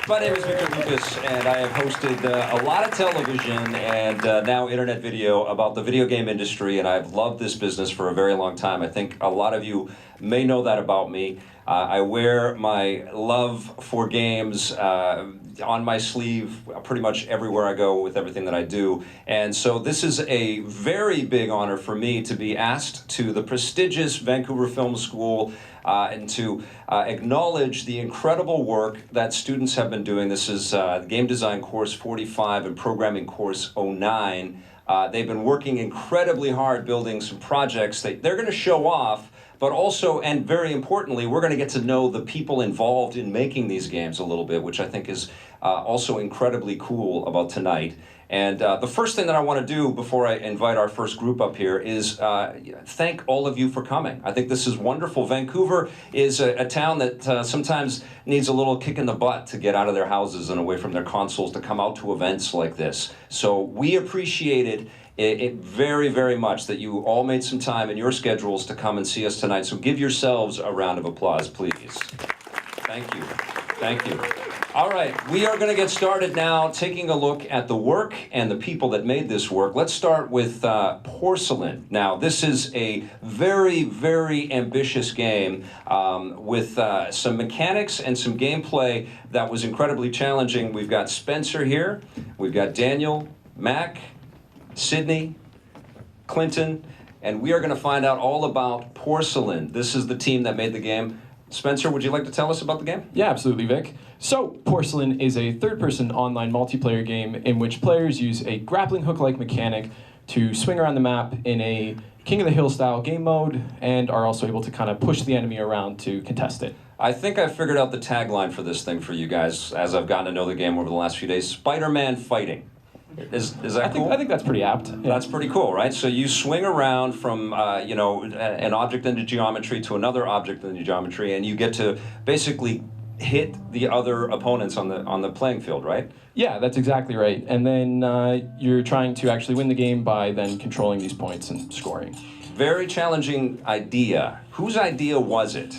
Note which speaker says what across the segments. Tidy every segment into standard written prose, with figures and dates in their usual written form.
Speaker 1: My name is Victor Lucas, and I have hosted a lot of television and now internet video about the video game industry, and I've loved this business for a very long time. I think a lot of you may know that about me. I wear my love for games on my sleeve pretty much everywhere I go with everything that I do. And so this is a very big honor for me to be asked to the prestigious Vancouver Film School and to acknowledge the incredible work that students have been doing. This is Game Design Course 45 and Programming Course 09. They've been working incredibly hard building some projects that they're going to show off, but also, and very importantly, we're going to get to know the people involved in making these games a little bit, which I think is also incredibly cool about tonight. And the first thing that I want to do before I invite our first group up here is thank all of you for coming. I think this is wonderful. Vancouver is a town that sometimes needs a little kick in the butt to get out of their houses and away from their consoles to come out to events like this. So we appreciated it very, very much that you all made some time in your schedules to come and see us tonight. So give yourselves a round of applause, please. Thank you. Thank you. All right, we are going to get started now taking a look at the work and the people that made this work. Let's start with Porcelain. Now, this is a very, very ambitious game with some mechanics and some gameplay that was incredibly challenging. We've got Spencer here. We've got Daniel, Mac, Sydney, Clinton, and we are going to find out all about Porcelain. This is the team that made the game. Spencer, would you like to tell us about the game?
Speaker 2: Yeah, absolutely, Vic. So, Porcelain is a third-person online multiplayer game in which players use a grappling hook-like mechanic to swing around the map in a King of the Hill style game mode, and are also able to kind of push the enemy around to contest it.
Speaker 1: I think I figured out the tagline for this thing for you guys as I've gotten to know the game over the last few days. Spider-Man fighting. Is that cool?
Speaker 2: I think that's pretty apt. Yeah.
Speaker 1: That's pretty cool, right? So you swing around from an object into geometry to another object into geometry, and you get to basically hit the other opponents on the playing field, right?
Speaker 2: Yeah, that's exactly right. And then you're trying to actually win the game by then controlling these points and scoring.
Speaker 1: Very challenging idea. Whose idea was it?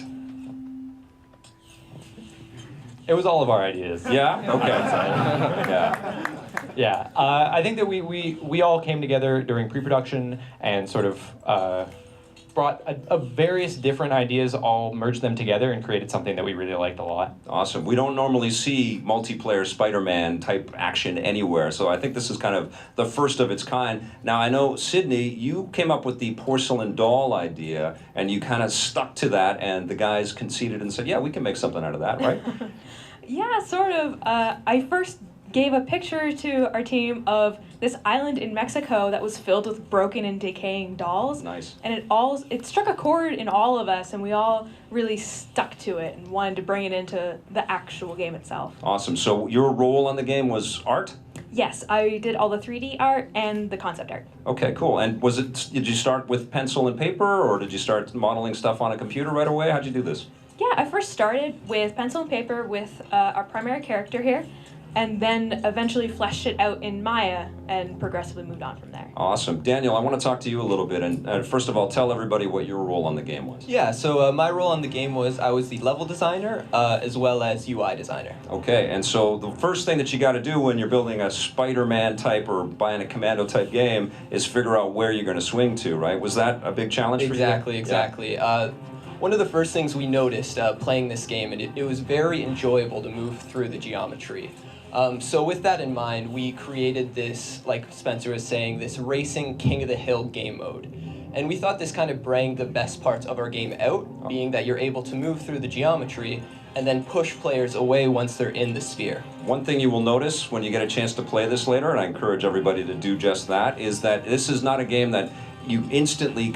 Speaker 3: It was all of our ideas.
Speaker 1: Yeah? Okay. Yeah.
Speaker 3: Yeah, I think that we all came together during pre-production and sort of brought various different ideas, all merged them together and created something that we really liked a lot.
Speaker 1: Awesome. We don't normally see multiplayer Spider-Man type action anywhere, so I think this is kind of the first of its kind. Now, I know, Sydney, you came up with the porcelain doll idea, and you kind of stuck to that, and the guys conceded and said, yeah, we can make something out of that, right?
Speaker 4: Yeah, sort of. I first gave a picture to our team of this island in Mexico that was filled with broken and decaying dolls.
Speaker 1: Nice.
Speaker 4: And it struck a chord in all of us, and we all really stuck to it and wanted to bring it into the actual game itself.
Speaker 1: Awesome. So your role on the game was art?
Speaker 4: Yes, I did all the 3D art and the concept art.
Speaker 1: Okay, cool. And did you start with pencil and paper, or did you start modeling stuff on a computer right away? How'd you do this?
Speaker 4: Yeah, I first started with pencil and paper with our primary character here, and then eventually fleshed it out in Maya and progressively moved on from there.
Speaker 1: Awesome. Daniel, I want to talk to you a little bit, and first of all, tell everybody what your role on the game was.
Speaker 5: Yeah, so my role on the game was I was the level designer as well as UI designer.
Speaker 1: Okay, and so the first thing that you got to do when you're building a Spider-Man type or Bionic Commando type game is figure out where you're going to swing to, right? Was that a big challenge for you?
Speaker 5: Exactly. One of the first things we noticed playing this game, and it was very enjoyable to move through the geometry. So with that in mind, we created this, like Spencer was saying, this racing King of the Hill game mode. And we thought this kind of brought the best parts of our game out, being that you're able to move through the geometry and then push players away once they're in the sphere.
Speaker 1: One thing you will notice when you get a chance to play this later, and I encourage everybody to do just that, is that this is not a game that you instantly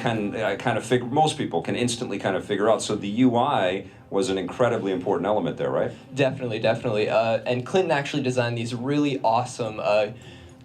Speaker 1: most people can instantly kind of figure out. So the UI was an incredibly important element there, right?
Speaker 5: Definitely. And Clinton actually designed these really awesome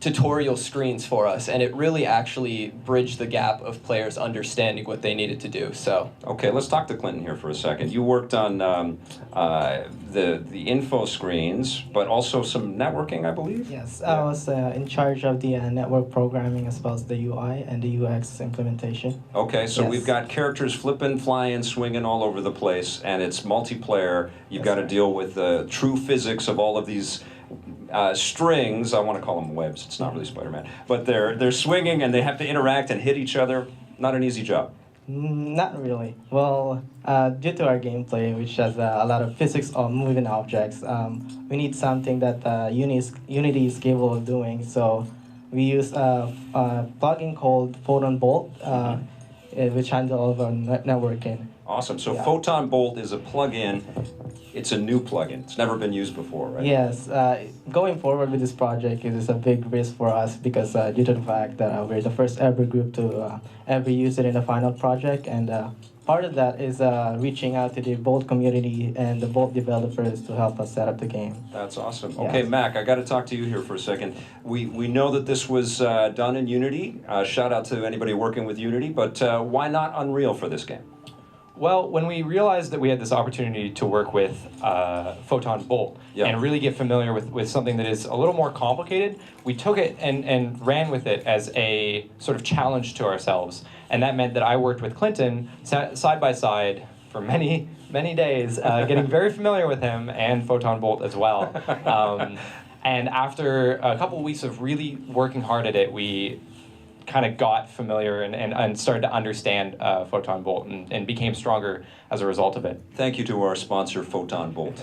Speaker 5: tutorial screens for us, and it really actually bridged the gap of players understanding what they needed to do. So
Speaker 1: Okay, let's talk to Clinton here for a second. You worked on the info screens, but also some networking, I believe?
Speaker 6: Yes,
Speaker 1: Yeah.
Speaker 6: I was in charge of the network programming as well as the UI and the UX implementation.
Speaker 1: Okay, so
Speaker 6: Yes.
Speaker 1: we've got characters flipping, flying, swinging all over the place, and it's multiplayer. You've
Speaker 6: That's
Speaker 1: got to
Speaker 6: right.
Speaker 1: deal with the true physics of all of these strings. I want to call them webs. It's not really Spider-Man, but they're swinging and they have to interact and hit each other. Not an easy job.
Speaker 6: Not really. Well, due to our gameplay, which has a lot of physics of moving objects, we need something that Unity is capable of doing. So we use a plugin called Photon Bolt, which handles all of our networking.
Speaker 1: Awesome. So
Speaker 6: Yeah.
Speaker 1: Photon Bolt is a plugin. It's a new plugin. It's never been used before, right?
Speaker 6: Yes, going forward with this project, it is a big risk for us because due to the fact that we're the first ever group to ever use it in the final project, and part of that is reaching out to the Bolt community and the Bolt developers to help us set up the game.
Speaker 1: That's awesome.
Speaker 6: Yeah.
Speaker 1: Okay, Mac, I got to talk to you here for a second. We know that this was done in Unity. Shout out to anybody working with Unity, but why not Unreal for this game?
Speaker 3: Well, when we realized that we had this opportunity to work with Photon Bolt
Speaker 1: Yeah.
Speaker 3: and really get familiar with something that is a little more complicated, we took it and ran with it as a sort of challenge to ourselves. And that meant that I worked with Clinton side by side for many, many days, getting very familiar with him and Photon Bolt as well. And after a couple of weeks of really working hard at it, we kind of got familiar and started to understand Photon Bolt and became stronger as a result of it.
Speaker 1: Thank you to our sponsor, Photon Bolt.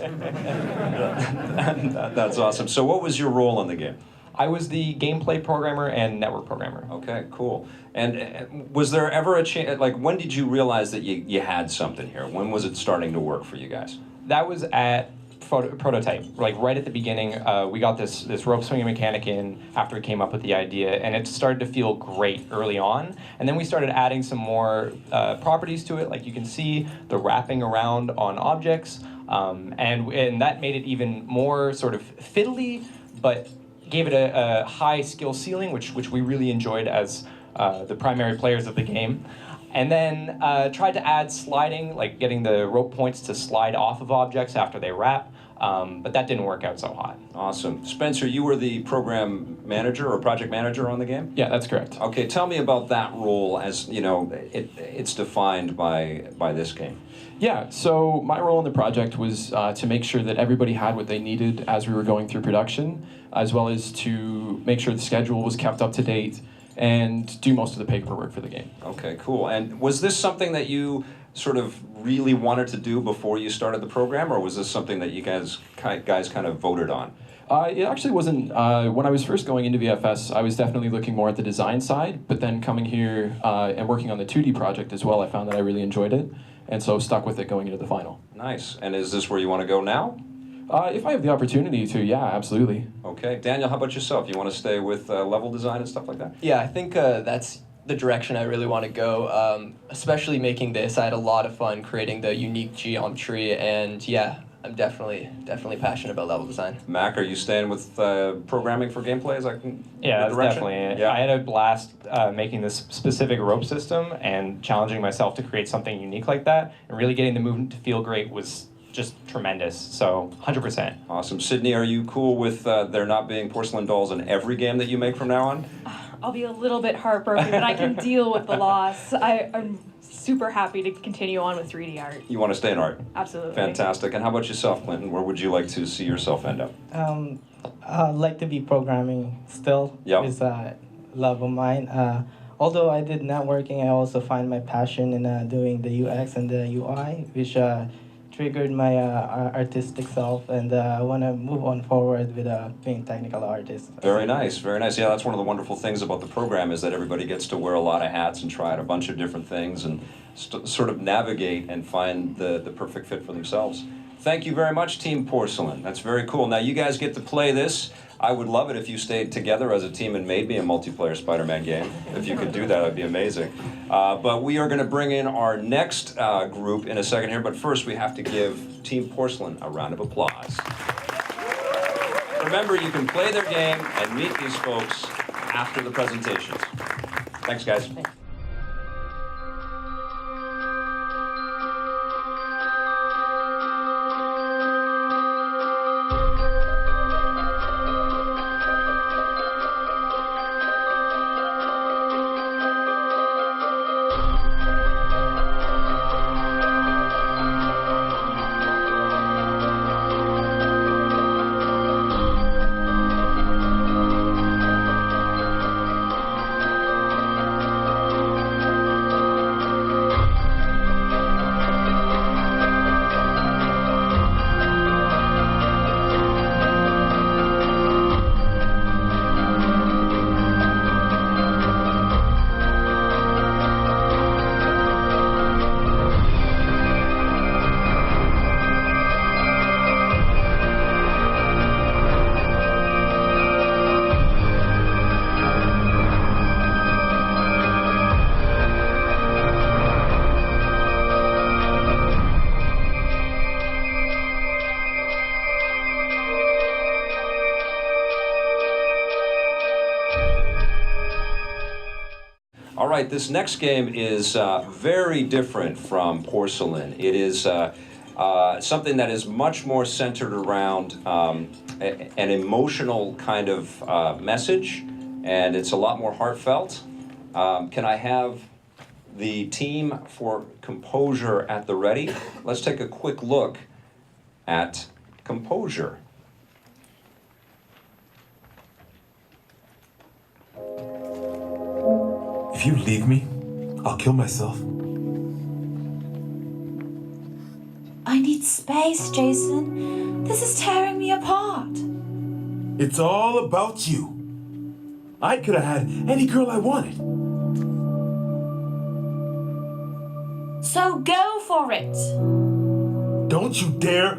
Speaker 1: That's awesome. So what was your role in the game?
Speaker 3: I was the gameplay programmer and network programmer.
Speaker 1: Okay, cool. And was there ever a chance, like when did you realize that you had something here? When was it starting to work for you guys?
Speaker 3: That was at prototype, like right at the beginning. We got this rope swinging mechanic in after we came up with the idea, and it started to feel great early on. And then we started adding some more properties to it, like you can see the wrapping around on objects, and that made it even more sort of fiddly, but gave it a high skill ceiling, which we really enjoyed as the primary players of the game. And then tried to add sliding, like getting the rope points to slide off of objects after they wrap, but that didn't work out so hot.
Speaker 1: Awesome. Spencer, you were the program manager or project manager on the game?
Speaker 2: Yeah, that's correct.
Speaker 1: Okay, tell me about that role as, you know, it's defined by this game.
Speaker 2: Yeah, so my role in the project was to make sure that everybody had what they needed as we were going through production, as well as to make sure the schedule was kept up to date and do most of the paperwork for the game.
Speaker 1: Okay, cool. And was this something that you sort of really wanted to do before you started the program, or was this something that you guys kind of voted on?
Speaker 2: It actually wasn't. When I was first going into VFS, I was definitely looking more at the design side, but then coming here and working on the 2D project as well, I found that I really enjoyed it, and so stuck with it going into the final.
Speaker 1: Nice. And is this where you want to go now?
Speaker 2: If I have the opportunity to, yeah, absolutely.
Speaker 1: Okay. Daniel, how about yourself? You want to stay with level design and stuff like that?
Speaker 5: yeah, I think that's the direction I really want to go, especially making this. I had a lot of fun creating the unique geometry, and yeah, I'm definitely passionate about level design.
Speaker 1: Mac, are you staying with programming for gameplay? Is that
Speaker 3: Yeah,
Speaker 1: the
Speaker 3: that's
Speaker 1: direction?
Speaker 3: definitely it.
Speaker 1: Yeah.
Speaker 3: I had a blast making this specific rope system and challenging myself to create something unique like that, and really getting the movement to feel great was just tremendous. So 100%.
Speaker 1: Awesome. Sydney, are you cool with there not being porcelain dolls in every game that you make from now on?
Speaker 4: I'll be a little bit heartbroken, but I can deal with the loss. I'm super happy to continue on with 3D art.
Speaker 1: You want to stay in art?
Speaker 4: Absolutely.
Speaker 1: Fantastic. And how about yourself, Clinton? Where would you like to see yourself end up?
Speaker 6: I'd like to be programming still.
Speaker 1: Yep.
Speaker 6: It's a love of mine. Although I did networking, I also find my passion in doing the UX and the UI, which triggered my artistic self, and I want to move on forward with being a technical artist.
Speaker 1: Very nice, very nice. Yeah, that's one of the wonderful things about the program is that everybody gets to wear a lot of hats and try out a bunch of different things and sort of navigate and find the perfect fit for themselves. Thank you very much, Team Porcelain. That's very cool. Now you guys get to play this. I would love it if you stayed together as a team and made me a multiplayer Spider-Man game. If you could do that, that'd be amazing. But we are going to bring in our next group in a second here. But first, we have to give Team Porcelain a round of applause. remember, you can play their game and meet these folks after the presentations. Thanks, guys. All right, this next game is very different from Porcelain. It is something that is much more centered around an emotional kind of message, and it's a lot more heartfelt. Can I have the team for Composure at the ready? Let's take a quick look at Composure.
Speaker 7: If you leave me, I'll kill myself.
Speaker 8: I need space, Jason. This is tearing me apart.
Speaker 7: It's all about you. I could have had any girl I wanted.
Speaker 8: So go for it.
Speaker 7: Don't you dare.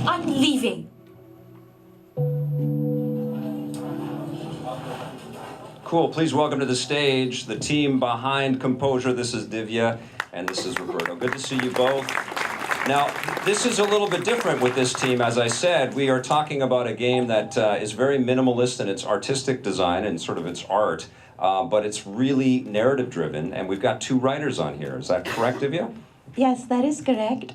Speaker 8: I'm leaving.
Speaker 1: Cool, please welcome to the stage the team behind Composure. This is Divya and this is Roberto. Good to see you both. Now, this is a little bit different with this team. As I said, we are talking about a game that is very minimalist in its artistic design and sort of its art, but it's really narrative driven, and we've got two writers on here. Is that correct, Divya?
Speaker 9: Yes, that is correct.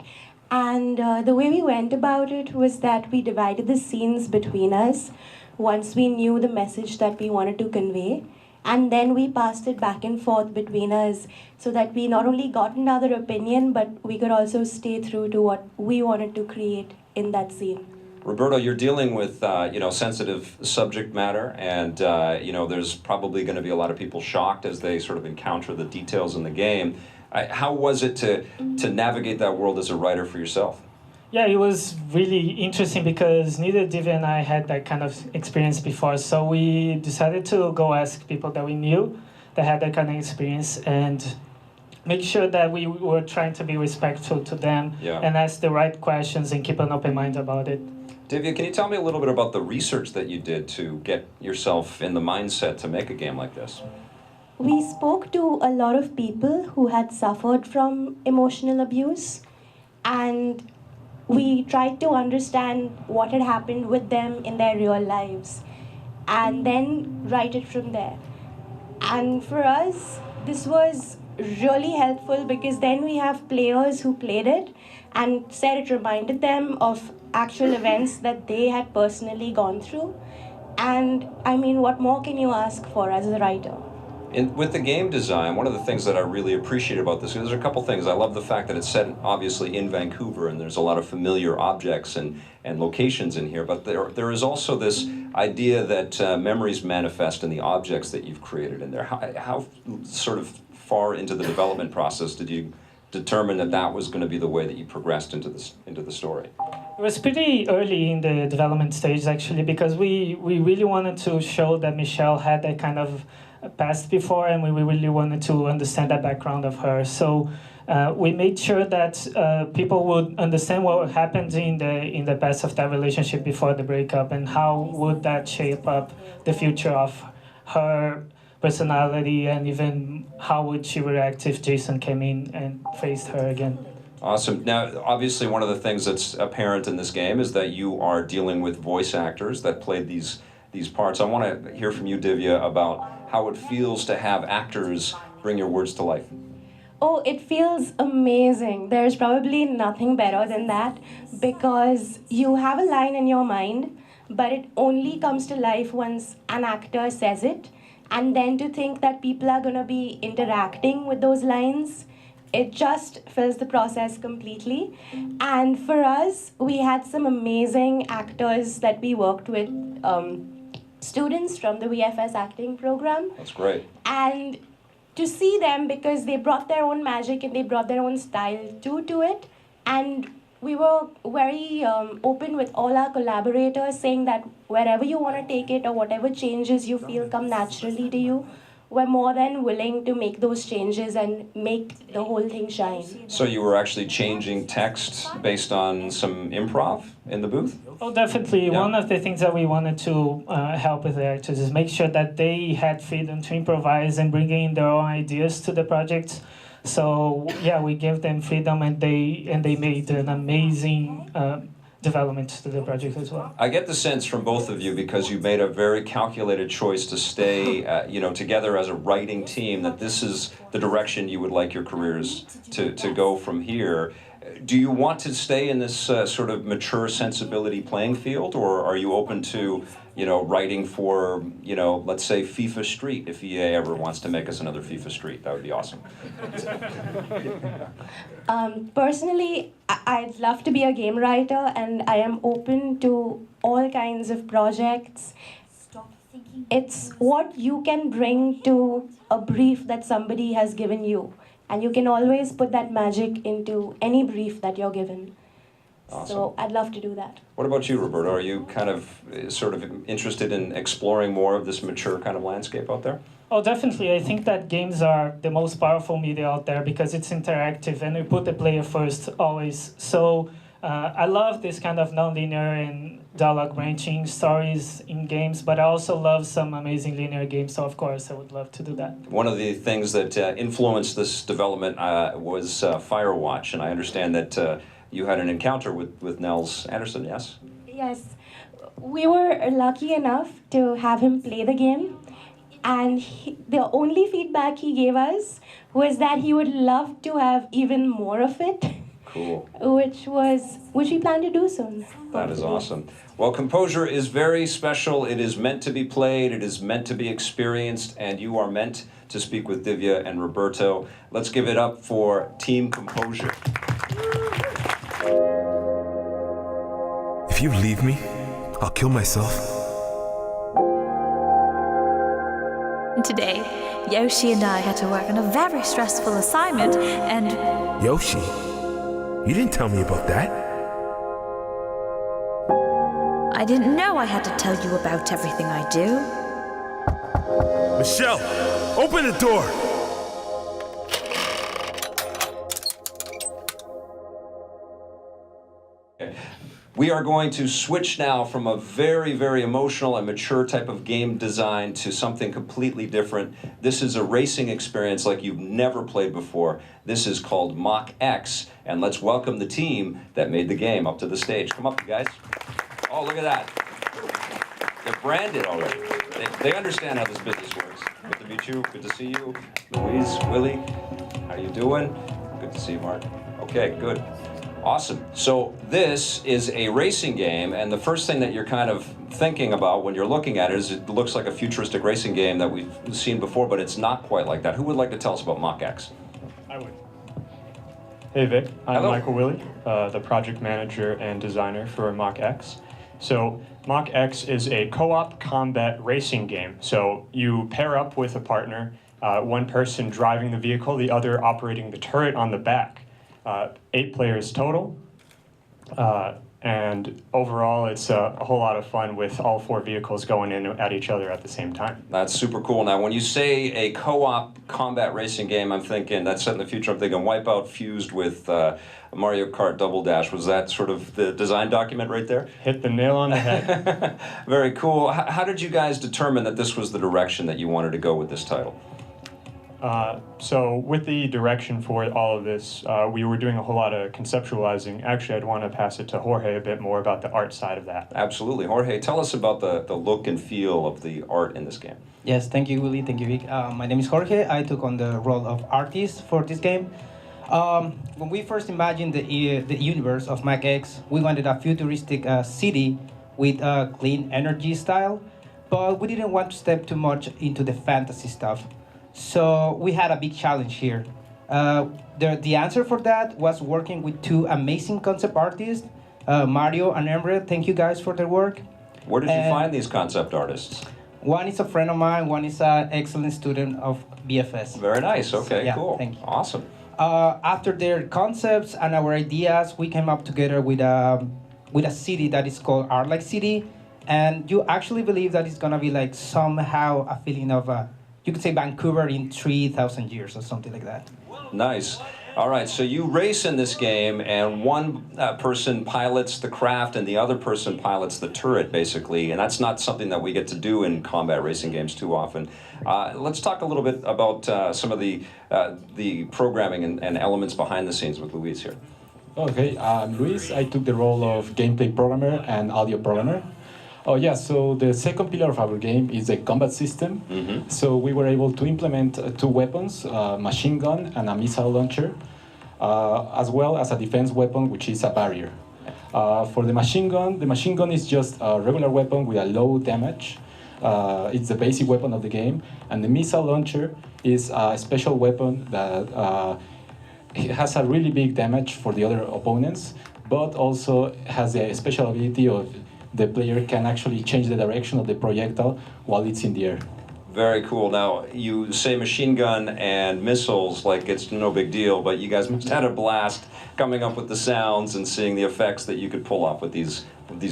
Speaker 9: And the way we went about it was that we divided the scenes between us once we knew the message that we wanted to convey. And then we passed it back and forth between us so that we not only got another opinion, but we could also stay true to what we wanted to create in that scene.
Speaker 1: Roberto, you're dealing with sensitive subject matter, and there's probably going to be a lot of people shocked as they sort of encounter the details in the game. How was it to navigate that world as a writer for yourself?
Speaker 10: Yeah, it was really interesting because neither Divya and I had that kind of experience before. So we decided to go ask people that we knew that had that kind of experience and make sure that we were trying to be respectful to them and ask the right questions and keep an open mind about it.
Speaker 1: Divya, can you tell me a little bit about the research that you did to get yourself in the mindset to make a game like this?
Speaker 9: We spoke to a lot of people who had suffered from emotional abuse, and we tried to understand what had happened with them in their real lives and then write it from there. And for us, this was really helpful because then we have players who played it and said it reminded them of actual events that they had personally gone through. And I mean, what more can you ask for as a writer?
Speaker 1: With the game design, one of the things that I really appreciate about this, there's a couple things. I love the fact that it's set obviously in Vancouver and there's a lot of familiar objects and locations in here, but there is also this idea that memories manifest in the objects that you've created in there. How sort of far into the development process did you determine that that was going to be the way that you progressed into the story?
Speaker 10: It was pretty early in the development stage actually because we really wanted to show that Michelle had that kind of past before, and we really wanted to understand that background of her. So we made sure that people would understand what happened in the past of that relationship before the breakup, and how would that shape up the future of her personality, and even how would she react if Jason came in and faced her again.
Speaker 1: Awesome. Now, obviously, one of the things that's apparent in this game is that you are dealing with voice actors that played these parts. I want to hear from you, Divya, about how it feels to have actors bring your words to life.
Speaker 9: Oh, it feels amazing. There's probably nothing better than that because you have a line in your mind, but it only comes to life once an actor says it. And then to think that people are going to be interacting with those lines, it just fills the process completely. And for us, we had some amazing actors that we worked with, students from the VFS acting program.
Speaker 1: That's great.
Speaker 9: And to see them, because they brought their own magic and they brought their own style to it. And we were very open with all our collaborators, saying that wherever you want to take it or whatever changes you feel come naturally to you, we're more than willing to make those changes and make the whole thing shine.
Speaker 1: So you were actually changing text based on some improv in the booth?
Speaker 10: Oh, definitely.
Speaker 1: Yeah.
Speaker 10: One of the things that we wanted to help with the actors is make sure that they had freedom to improvise and bring in their own ideas to the project. So yeah, we gave them freedom, and they made an amazing development to the project as well.
Speaker 1: I get the sense from both of you, because you made a very calculated choice to stay together as a writing team, that this is the direction you would like your careers to go from here. Do you want to stay in this sort of mature sensibility playing field, or are you open to writing for, let's say FIFA Street, if EA ever wants to make us another FIFA Street? That would be awesome.
Speaker 9: Personally, I'd love to be a game writer, and I am open to all kinds of projects. It's what you can bring to a brief that somebody has given you. And you can always put that magic into any brief that you're given.
Speaker 1: Awesome.
Speaker 9: So I'd love to do that.
Speaker 1: What about you, Roberto? Are you kind of sort of interested in exploring more of this mature kind of landscape out there?
Speaker 10: Oh, definitely. I think that games are the most powerful media out there because it's interactive and we put the player first always. So I love this kind of non-linear and dialogue branching stories in games, but I also love some amazing linear games, so of course I would love to do that.
Speaker 1: One of the things that influenced this development was Firewatch, and I understand that you had an encounter with Nels Anderson, yes?
Speaker 9: Yes. We were lucky enough to have him play the game, and the only feedback he gave us was that he would love to have even more of it.
Speaker 1: Cool.
Speaker 9: Which we plan to do soon.
Speaker 1: That is awesome. Well, Composure is very special. It is meant to be played. It is meant to be experienced, and you are meant to speak with Divya and Roberto. Let's give it up for Team Composure.
Speaker 7: If you leave me, I'll kill myself.
Speaker 8: Today, Yoshi and I had to work on a very stressful assignment, and
Speaker 7: Yoshi? You didn't tell me about that.
Speaker 8: I didn't know I had to tell you about everything I do.
Speaker 7: Michelle, open the door!
Speaker 1: We are going to switch now from a very, very emotional and mature type of game design to something completely different. This is a racing experience like you've never played before. This is called Mach X, and let's welcome the team that made the game up to the stage. Come up, you guys. Oh, look at that. They're branded already. They understand how this business works. Good to meet you. Good to see you. Louise, Willie, how you doing? Good to see you, Mark. Okay, good. Awesome. So this is a racing game, and the first thing that you're kind of thinking about when you're looking at it is it looks like a futuristic racing game that we've seen before, but it's not quite like that. Who would like to tell us about Mach X?
Speaker 11: I would. Hey Vic, I'm
Speaker 1: Hello.
Speaker 11: Michael Willie, the project manager and designer for Mach X. So Mach X is a co-op combat racing game. So you pair up with a partner, one person driving the vehicle, the other operating the turret on the back. 8 players total, and overall it's a whole lot of fun with all 4 vehicles going in at each other at the same time.
Speaker 1: That's super cool. Now, when you say a co-op combat racing game, I'm thinking that's set in the future. I'm thinking Wipeout fused with Mario Kart Double Dash. Was that sort of the design document right there?
Speaker 11: Hit the nail on the head.
Speaker 1: Very cool. How did you guys determine that this was the direction that you wanted to go with this title?
Speaker 11: So with the direction for all of this, we were doing a whole lot of conceptualizing. Actually, I'd want to pass it to Jorge a bit more about the art side of that.
Speaker 1: Absolutely. Jorge, tell us about the look and feel of the art in this game.
Speaker 12: Yes, thank you, Willie. Thank you, Vic. My name is Jorge. I took on the role of artist for this game. When we first imagined the universe of Mac X, we wanted a futuristic city with a clean energy style, but we didn't want to step too much into the fantasy stuff. So we had a big challenge here. The answer for that was working with two amazing concept artists, Mario and Emre. Thank you guys for their work.
Speaker 1: Where did you find these concept artists?
Speaker 12: One is a friend of mine, one is an excellent student of BFS.
Speaker 1: Very nice. Okay,
Speaker 12: yeah,
Speaker 1: cool.
Speaker 12: Thank you.
Speaker 1: Awesome.
Speaker 12: After their concepts and our ideas, we came up together with a city that is called Art Like City. And you actually believe that it's gonna be like somehow a feeling of, you could say Vancouver in 3,000 years or something like that.
Speaker 1: Nice. All right, so you race in this game, and one person pilots the craft and the other person pilots the turret, basically, and that's not something that we get to do in combat racing games too often. Let's talk a little bit about some of the programming and elements behind the scenes with Luis here.
Speaker 13: Okay, I'm Luis. I took the role of gameplay programmer and audio programmer. Oh yeah, so the second pillar of our game is a combat system.
Speaker 1: Mm-hmm.
Speaker 13: So we were able to implement two weapons, a machine gun and a missile launcher, as well as a defense weapon, which is a barrier. For the machine gun is just a regular weapon with a low damage. It's the basic weapon of the game. And the missile launcher is a special weapon that it has a really big damage for the other opponents, but also has a special ability of the player can actually change the direction of the projectile while it's in the air.
Speaker 1: Very cool. Now, you say machine gun and missiles like it's no big deal, but you guys must have had a blast coming up with the sounds and seeing the effects that you could pull off with these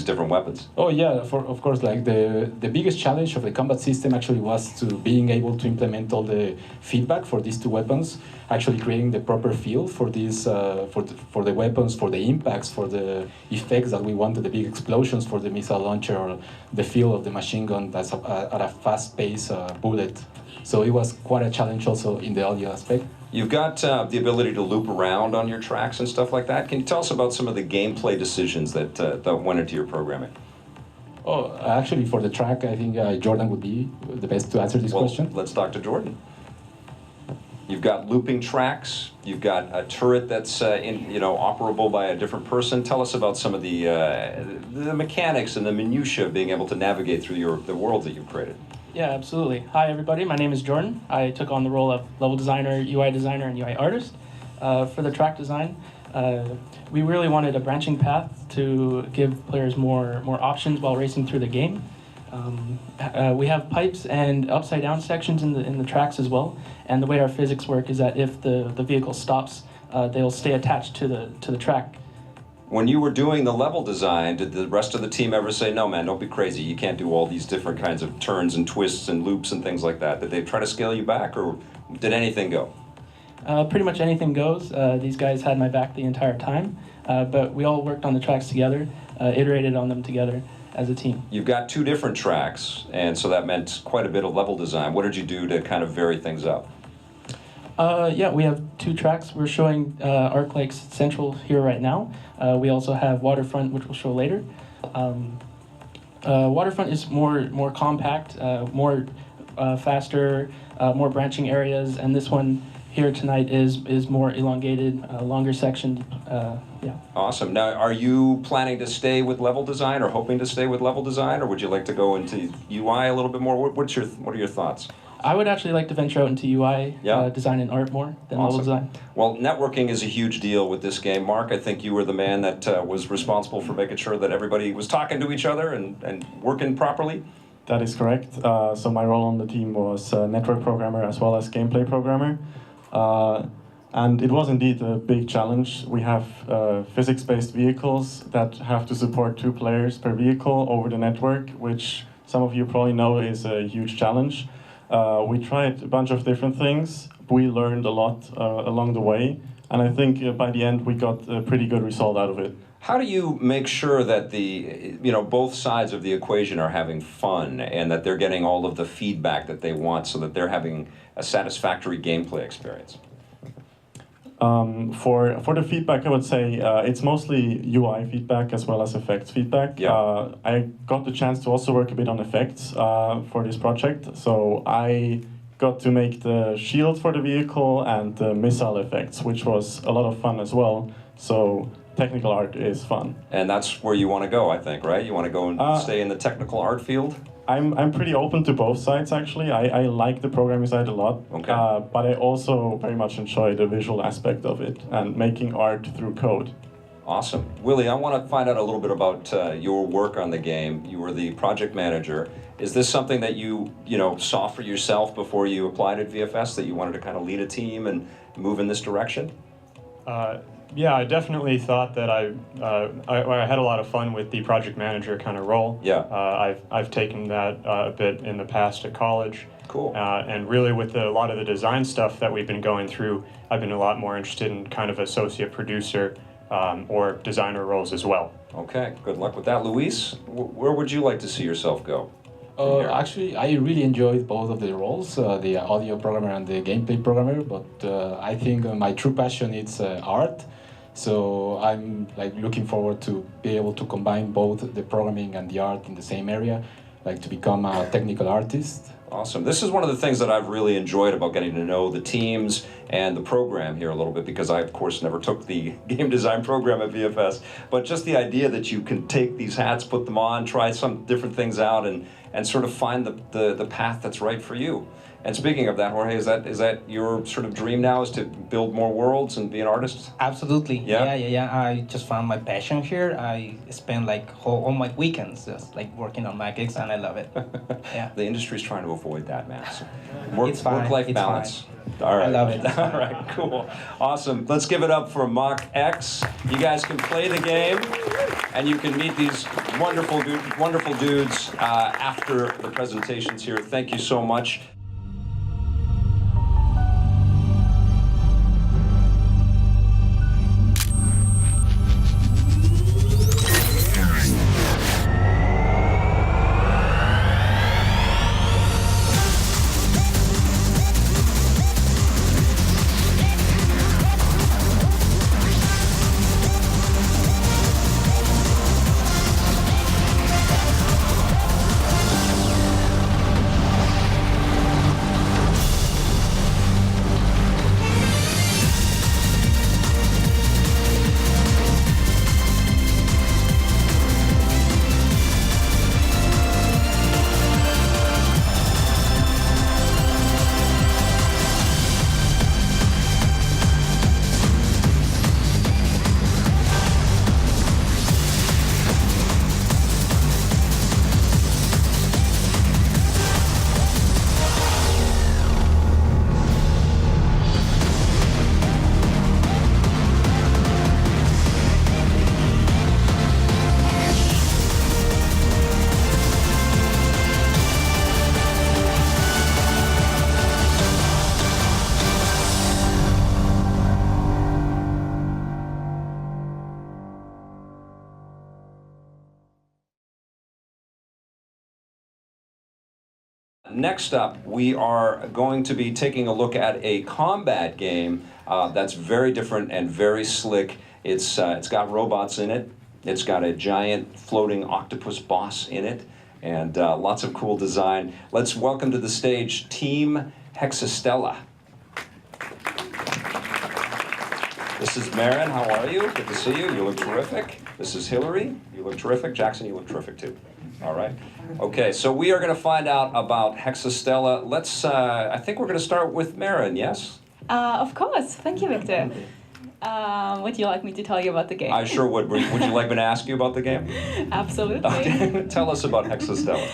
Speaker 1: different weapons.
Speaker 13: Oh yeah, of course, like the biggest challenge of the combat system actually was to being able to implement all the feedback for these two weapons, actually creating the proper feel for these for the weapons, for the impacts, for the effects that we wanted, the big explosions for the missile launcher, or the feel of the machine gun that's at a fast pace bullet. So it was quite a challenge also in the audio aspect.
Speaker 1: You've got the ability to loop around on your tracks and stuff like that. Can you tell us about some of the gameplay decisions that went into your programming?
Speaker 13: Oh, actually, for the track, I think Jordan would be the best to answer this question.
Speaker 1: Let's talk to Jordan. You've got looping tracks. You've got a turret that's operable by a different person. Tell us about some of the mechanics and the minutiae of being able to navigate through the world that you've created.
Speaker 14: Yeah, absolutely. Hi, everybody. My name is Jordan. I took on the role of level designer, UI designer, and UI artist. For the track design, we really wanted a branching path to give players more options while racing through the game. We have pipes and upside down sections in the tracks as well. And the way our physics work is that if the vehicle stops, they'll stay attached to the track.
Speaker 1: When you were doing the level design, did the rest of the team ever say, no man, don't be crazy, you can't do all these different kinds of turns and twists and loops and things like that? Did they try to scale you back, or did anything go?
Speaker 14: Pretty much anything goes. These guys had my back the entire time, but we all worked on the tracks together, iterated on them together as a team.
Speaker 1: You've got two different tracks, and so that meant quite a bit of level design. What did you do to kind of vary things up?
Speaker 14: Yeah, we have two tracks. We're showing Arc Lakes Central here right now. We also have Waterfront, which we'll show later. Waterfront is more compact, more faster, more branching areas, and this one here tonight is more elongated, longer section. Yeah.
Speaker 1: Awesome. Now, are you planning to stay with level design, or hoping to stay with level design, or would you like to go into UI a little bit more? What are your thoughts?
Speaker 14: I would actually like to venture out into UI design and art more than level design.
Speaker 1: Well, networking is a huge deal with this game. Mark, I think you were the man that was responsible for making sure that everybody was talking to each other and working properly.
Speaker 15: That is correct. So my role on the team was network programmer as well as gameplay programmer. And it was indeed a big challenge. We have physics-based vehicles that have to support 2 players per vehicle over the network, which some of you probably know is a huge challenge. We tried a bunch of different things. We learned a lot along the way, and I think by the end we got a pretty good result out of it.
Speaker 1: How do you make sure that both sides of the equation are having fun and that they're getting all of the feedback that they want so that they're having a satisfactory gameplay experience?
Speaker 15: For the feedback, I would say it's mostly UI feedback as well as effects feedback.
Speaker 1: Yeah.
Speaker 15: I got the chance to also work a bit on effects for this project. So I got to make the shield for the vehicle and the missile effects, which was a lot of fun as well. So technical art is fun.
Speaker 1: And that's where you want to go, I think, right? You want to go and stay in the technical art field?
Speaker 15: I'm pretty open to both sides, actually. I like the programming side a lot,
Speaker 1: okay.
Speaker 15: But I also very much enjoy the visual aspect of it and making art through code.
Speaker 1: Awesome. Willie, I want to find out a little bit about your work on the game. You were the project manager. Is this something that you saw for yourself before you applied at VFS, that you wanted to kind of lead a team and move in this direction?
Speaker 11: Yeah, I definitely thought that I had a lot of fun with the project manager kind of role.
Speaker 1: Yeah.
Speaker 11: I've taken that a bit in the past at college.
Speaker 1: Cool.
Speaker 11: And really with a lot of the design stuff that we've been going through, I've been a lot more interested in kind of associate producer or designer roles as well.
Speaker 1: Okay, good luck with that. Luis, where would you like to see yourself go?
Speaker 13: Actually, I really enjoyed both of the roles, the audio programmer and the gameplay programmer, but I think my true passion is art. So I'm looking forward to be able to combine both the programming and the art in the same area, to become a technical artist.
Speaker 1: Awesome. This is one of the things that I've really enjoyed about getting to know the teams and the program here a little bit, because I, of course, never took the game design program at VFS. But just the idea that you can take these hats, put them on, try some different things out, and sort of find the path that's right for you. And speaking of that, Jorge, is that your sort of dream now, is to build more worlds and be an artist?
Speaker 12: Absolutely.
Speaker 1: Yeah?
Speaker 12: Yeah. I just found my passion here. I spend all my weekends just working on MacX, and I love it. Yeah.
Speaker 1: The industry's trying to avoid that, man. So
Speaker 12: It's fine.
Speaker 1: Work-life
Speaker 12: It's
Speaker 1: balance.
Speaker 12: fine.
Speaker 1: All right.
Speaker 12: I love it.
Speaker 1: All right, cool. Awesome. Let's give it up for Mach X. You guys can play the game, and you can meet these wonderful dudes after the presentations here. Thank you so much. Next up, we are going to be taking a look at a combat game that's very different and very slick. It's got robots in it. It's got a giant floating octopus boss in it, and lots of cool design. Let's welcome to the stage Team Hexastella. This is Marin. How are you? Good to see you. You look terrific. This is Hillary. You look terrific. Jackson, you look terrific too. All right. Okay, so we are going to find out about Hexastella. Let's, I think we're going to start with Marin, yes?
Speaker 4: Of course. Thank you, Victor. Would you like me to tell you about the game?
Speaker 1: I sure would. Would you like me to ask you about the game?
Speaker 4: Absolutely.
Speaker 1: Okay. Tell us about Hexastella.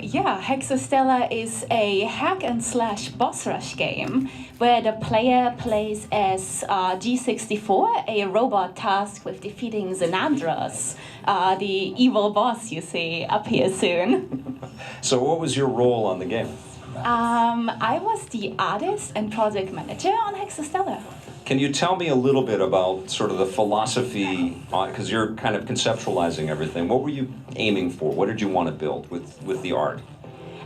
Speaker 8: Yeah, Hexastella is a hack and slash boss rush game where the player plays as G64, a robot tasked with defeating Xenandros, the evil boss you see up here soon.
Speaker 1: So what was your role on the game?
Speaker 8: I was the artist and project manager on Hexastella.
Speaker 1: Can you tell me a little bit about sort of the philosophy, because you're kind of conceptualizing everything. What were you aiming for? What did you want to build with the art?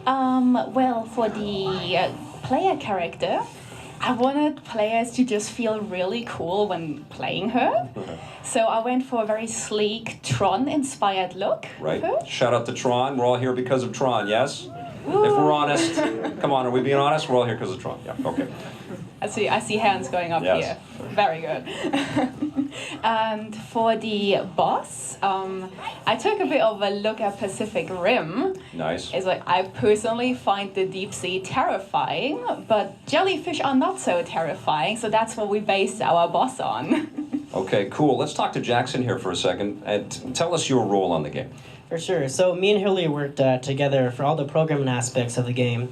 Speaker 8: Well, for the player character, I wanted players to just feel really cool when playing her. So I went for a very sleek Tron-inspired look.
Speaker 1: Right. Shout out to Tron. We're all here because of Tron, yes? If we're honest. Come on, are we being honest? We're all here because of Tron. Yeah, okay.
Speaker 8: I see hands going up
Speaker 1: Yes.
Speaker 8: here. Very good. And for the boss, I took a bit of a look at Pacific Rim.
Speaker 1: Nice.
Speaker 8: It's like I personally find the deep sea terrifying, but jellyfish are not so terrifying, so that's what we based our boss on.
Speaker 1: Okay, cool. Let's talk to Jackson here for a second and tell us your role on the game.
Speaker 16: For sure. So me and Hillary worked together for all the programming aspects of the game.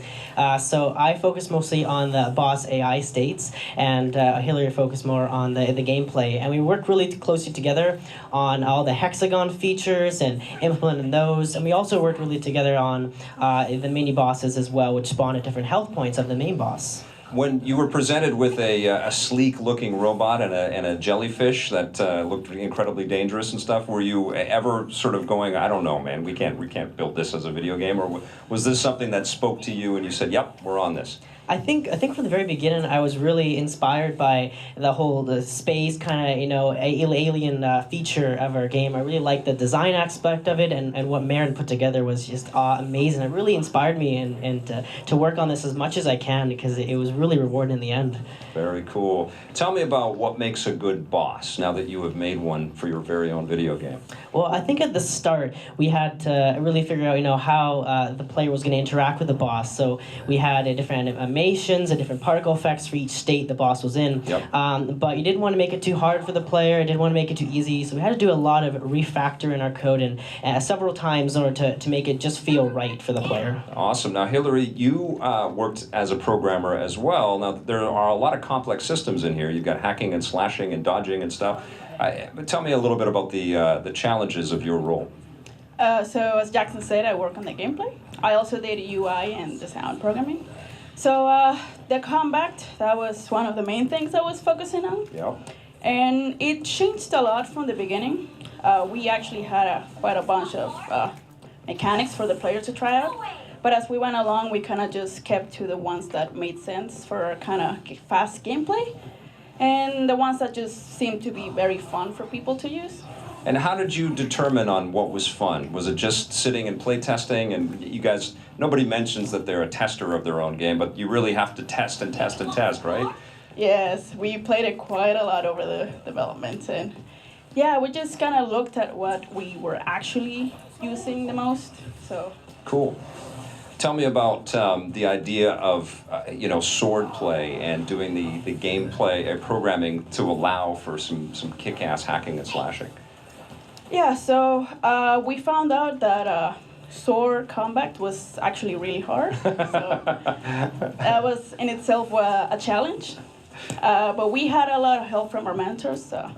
Speaker 16: So I focused mostly on the boss AI states, and Hillary focused more on the gameplay. And we worked really closely together on all the hexagon features and implementing those. And we also worked really together on the mini bosses as well, which spawn at different health points of the main boss.
Speaker 1: When you were presented with a sleek-looking robot and a jellyfish that looked incredibly dangerous and stuff, were you ever sort of going, I don't know, man, we can't build this as a video game, or was this something that spoke to you and you said, yep, we're on this?
Speaker 16: I think from the very beginning I was really inspired by the space kind of alien feature of our game. I really liked the design aspect of it, and what Maren put together was just amazing. It really inspired me and to work on this as much as I can, because it was really rewarding in the end.
Speaker 1: Very cool. Tell me about what makes a good boss now that you have made one for your very own video game.
Speaker 16: Well, I think at the start we had to really figure out how the player was going to interact with the boss. So we had different animations and different particle effects for each state the boss was in.
Speaker 1: Yep.
Speaker 16: But you didn't want to make it too hard for the player. Didn't want to make it too easy. So we had to do a lot of refactor in our code and several times in order to make it just feel right for the player.
Speaker 1: Awesome. Now, Hillary, you worked as a programmer as well. Now, there are a lot of complex systems in here. You've got hacking and slashing and dodging and stuff. Tell me a little bit about the challenges of your role.
Speaker 17: So as Jackson said, I work on the gameplay. I also did UI and the sound programming. So the combat, that was one of the main things I was focusing on.
Speaker 1: Yep.
Speaker 17: And it changed a lot from the beginning. We actually had quite a bunch of mechanics for the player to try out. But as we went along, we kind of just kept to the ones that made sense for kind of fast gameplay, and the ones that just seemed to be very fun for people to use.
Speaker 1: And how did you determine on what was fun? Was it just sitting and play testing? And you guys, nobody mentions that they're a tester of their own game, but you really have to test and test and test, right?
Speaker 17: Yes, we played it quite a lot over the development, and yeah, we just kind of looked at what we were actually using the most. So
Speaker 1: cool. Tell me about the idea of sword play and doing the gameplay programming to allow for some kick-ass hacking and slashing.
Speaker 17: Yeah, so we found out that sword combat was actually really hard. So that was in itself a challenge. But we had a lot of help from our mentors. So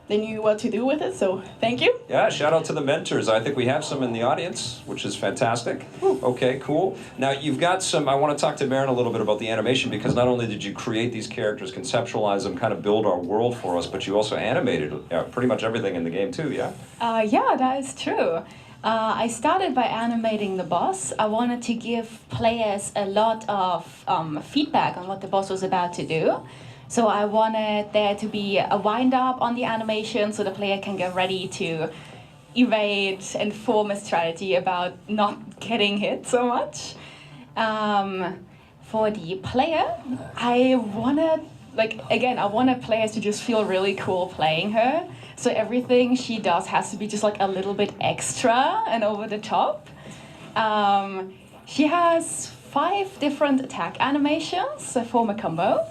Speaker 17: they knew what to do with it, so thank you.
Speaker 1: Yeah, shout out to the mentors. I think we have some in the audience, which is fantastic. Okay, cool. Now you've got some, I want to talk to Maren a little bit about the animation, because not only did you create these characters, conceptualize them, kind of build our world for us, but you also animated pretty much everything in the game too, yeah?
Speaker 8: Yeah, that is true. I started by animating the boss. I wanted to give players a lot of feedback on what the boss was about to do. So I wanted there to be a wind-up on the animation so the player can get ready to evade and form a strategy about not getting hit so much. For the player, I wanted players to just feel really cool playing her. So everything she does has to be just like a little bit extra and over the top. She has 5 different attack animations that form a combo.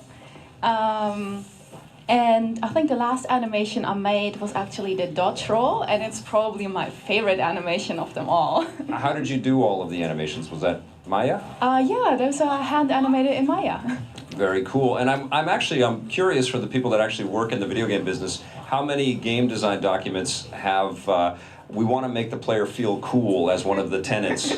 Speaker 8: And I think the last animation I made was actually the dodge roll, and it's probably my favorite animation of them all.
Speaker 1: How did you do all of the animations? Was that Maya?
Speaker 8: Yeah, those are hand animated in Maya.
Speaker 1: Very cool. And I'm curious, for the people that actually work in the video game business, how many game design documents have we want to make the player feel cool as one of the tenants.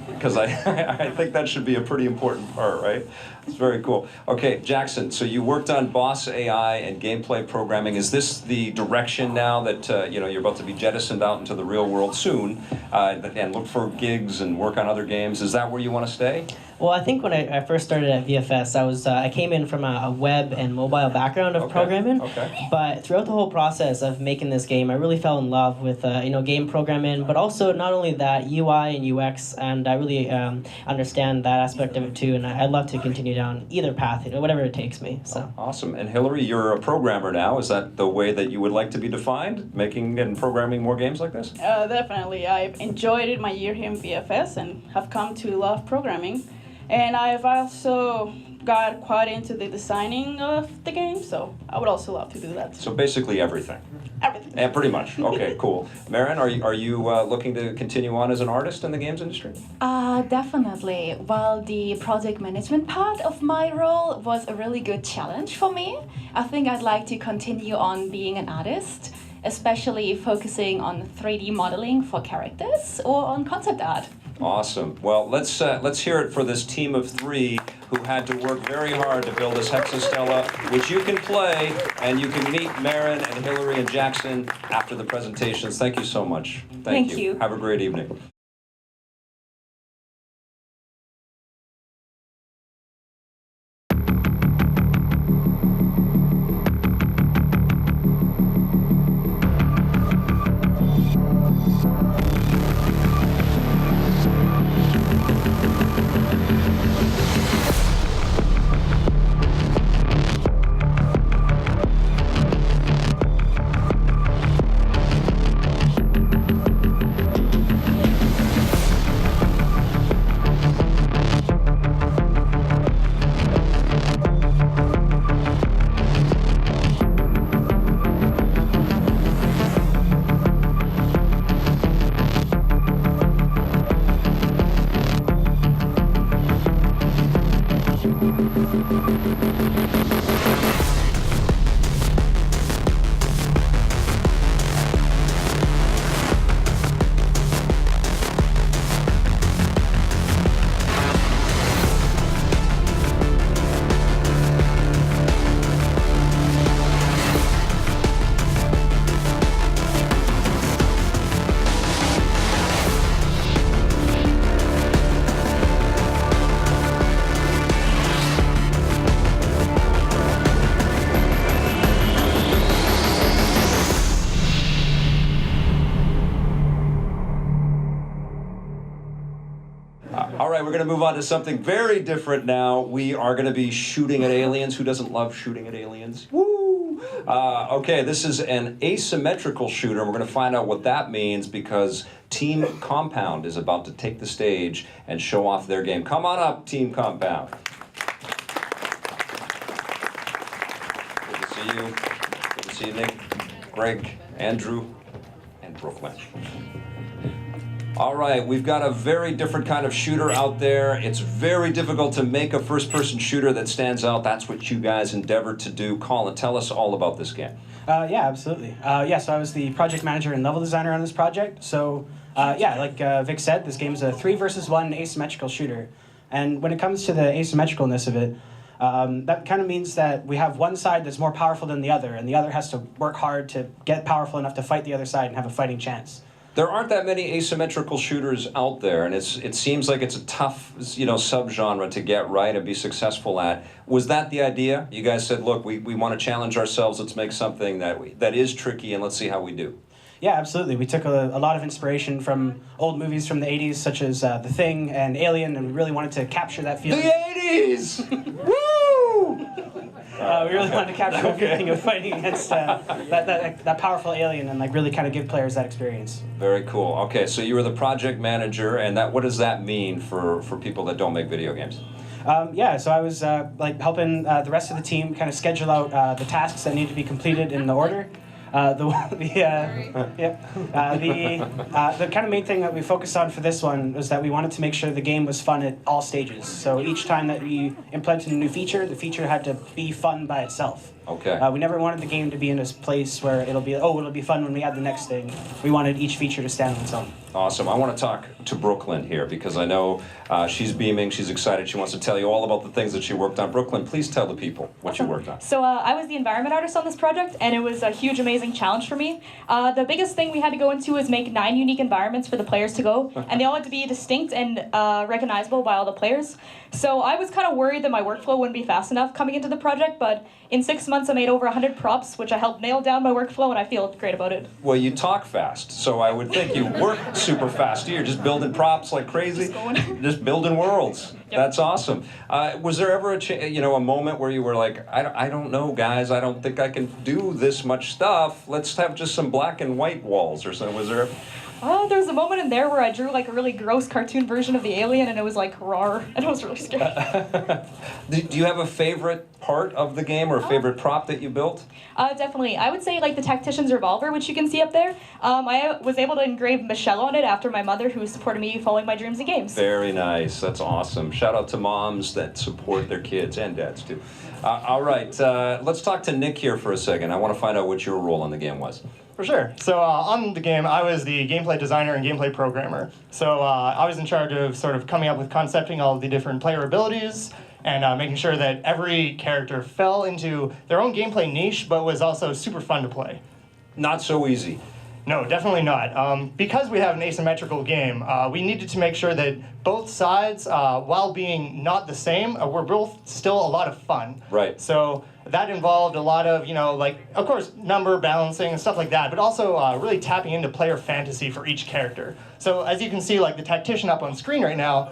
Speaker 1: Because I think that should be a pretty important part, right? It's very cool. Okay, Jackson, so you worked on Boss AI and gameplay programming. Is this the direction now that you're about to be jettisoned out into the real world soon and look for gigs and work on other games? Is that where you want to stay?
Speaker 16: Well, I think when I first started at VFS, I came in from a web and mobile background of programming.
Speaker 1: Okay.
Speaker 16: But throughout the whole process of making this game, I really fell in love with game programming, but also not only that, UI and UX, and I really understand that aspect of it too. And I'd love to continue down either path, whatever it takes me. So.
Speaker 1: Awesome. And Hillary, you're a programmer now. Is that the way that you would like to be defined, making and programming more games like this?
Speaker 17: Definitely. I've enjoyed it my year here in VFS and have come to love programming. And I've also got quite into the designing of the game, so I would also love to do that.
Speaker 1: So basically everything.
Speaker 17: Everything.
Speaker 1: Yeah, pretty much. Okay, cool. Marin, are you looking to continue on as an artist in the games industry?
Speaker 8: Definitely. Well, the project management part of my role was a really good challenge for me. I think I'd like to continue on being an artist, especially focusing on 3D modeling for characters or on concept art.
Speaker 1: Awesome. Well, let's hear it for this team of 3 who had to work very hard to build this Hexastella, which you can play, and you can meet Marin and Hillary and Jackson after the presentations. Thank you so much. Thank you. Have a great evening. All right, we're going to move on to something very different now. We are going to be shooting at aliens. Who doesn't love shooting at aliens? Woo! Okay, this is an asymmetrical shooter, and we're going to find out what that means because Team Compound is about to take the stage and show off their game. Come on up, Team Compound. Good to see you. Good to see you, Nick, Greg, Andrew, and Brooklyn. All right, we've got a very different kind of shooter out there. It's very difficult to make a first-person shooter that stands out. That's what you guys endeavored to do. Colin, tell us all about this game.
Speaker 18: Yeah, absolutely. So I was the project manager and level designer on this project. So like Vic said, this game's a 3 versus 1 asymmetrical shooter. And when it comes to the asymmetricalness of it, that kind of means that we have one side that's more powerful than the other, and the other has to work hard to get powerful enough to fight the other side and have a fighting chance.
Speaker 1: There aren't that many asymmetrical shooters out there, and it seems like it's a tough, subgenre to get right and be successful at. Was that the idea? You guys said, look, we want to challenge ourselves. Let's make something that is tricky, and let's see how we do.
Speaker 18: Yeah, absolutely. We took a lot of inspiration from old movies from the 80s, such as The Thing and Alien, and we really wanted to capture that feeling.
Speaker 1: The 80s! Woo!
Speaker 18: We really wanted to capture the feeling of fighting against that powerful alien and really kind of give players that experience.
Speaker 1: Very cool. Okay, so you were the project manager, and what does that mean for people that don't make video games?
Speaker 18: So I was helping the rest of the team kind of schedule out the tasks that need to be completed in the order. The kind of main thing that we focused on for this one was that we wanted to make sure the game was fun at all stages. So each time that we implemented a new feature, the feature had to be fun by itself.
Speaker 1: Okay.
Speaker 18: We never wanted the game to be in a place where it'll be fun when we add the next thing. We wanted each feature to stand on its own.
Speaker 1: Awesome. I want to talk to Brooklyn here because I know she's beaming, she's excited, she wants to tell you all about the things that she worked on. Brooklyn, please tell the people what you worked on.
Speaker 4: So I was the environment artist on this project, and it was a huge, amazing challenge for me. The biggest thing we had to go into was make 9 unique environments for the players to go, and they all had to be distinct and recognizable by all the players. So I was kind of worried that my workflow wouldn't be fast enough coming into the project, but in 6 months I made over 100 props, which I helped nail down my workflow, and I feel great about it.
Speaker 1: Well, you talk fast, so I would think you work super fast. You're just building props like crazy, just building worlds. Yep. That's awesome. Was there ever a moment where you were like, I don't know, guys, I don't think I can do this much stuff. Let's have just some black and white walls or something. Was there?
Speaker 4: There was a moment in there where I drew like a really gross cartoon version of the alien, and it was like rawr, and it was really scary.
Speaker 1: Do you have a favorite part of the game or a favorite prop that you built?
Speaker 4: Definitely. I would say like the Tactician's Revolver, which you can see up there. I was able to engrave Michelle on it after my mother, who supported me following my dreams and games.
Speaker 1: Very nice. That's awesome. Shout out to moms that support their kids and dads too. All right, let's talk to Nick here for a second. I want to find out what your role on the game was.
Speaker 19: For sure. So on the game, I was the gameplay designer and gameplay programmer. So I was in charge of sort of coming up with concepting all of the different player abilities and making sure that every character fell into their own gameplay niche, but was also super fun to play.
Speaker 1: Not so easy.
Speaker 19: No, definitely not. Because we have an asymmetrical game, we needed to make sure that both sides, while being not the same, were both still a lot of fun.
Speaker 1: Right.
Speaker 19: So that involved a lot of, of course, number balancing and stuff like that, but also really tapping into player fantasy for each character. So as you can see, like the tactician up on screen right now,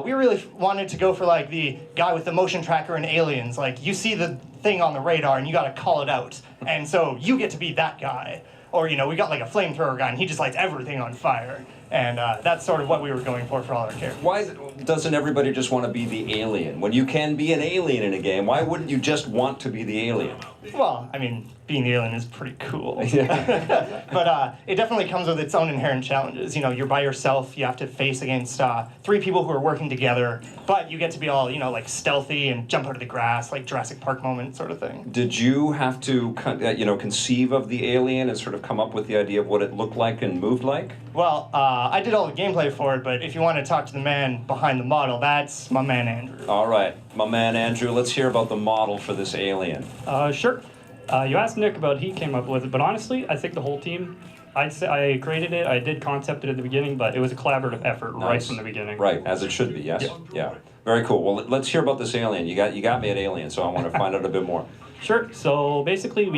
Speaker 19: we really wanted to go for like the guy with the motion tracker in Aliens. Like you see the thing on the radar and you got to call it out. And so you get to be that guy. Or, we got like a flamethrower guy and he just lights everything on fire. And that's sort of what we were going for all our characters.
Speaker 1: Why doesn't everybody just want to be the alien? When you can be an alien in a game, why wouldn't you just want to be the alien?
Speaker 19: Well, I mean, being the alien is pretty cool. But it definitely comes with its own inherent challenges. You're by yourself, you have to face against 3 people who are working together, but you get to be all, like stealthy and jump out of the grass, like Jurassic Park moment sort of thing.
Speaker 1: Did you have to, conceive of the alien and sort of come up with the idea of what it looked like and moved like?
Speaker 19: Well, I did all the gameplay for it, but if you want to talk to the man behind the model, that's my man Andrew.
Speaker 1: All right, my man Andrew, let's hear about the model for this alien.
Speaker 14: Sure. You asked Nick about he came up with it, but honestly, I think the whole team, I'd say I created it, I did concept it at the beginning, but it was a collaborative effort right from the beginning.
Speaker 1: Right, as it should be, yes? Yeah. Very cool. Well, let's hear about this alien. You got me at alien, so I want to find out a bit more.
Speaker 14: Sure. So basically,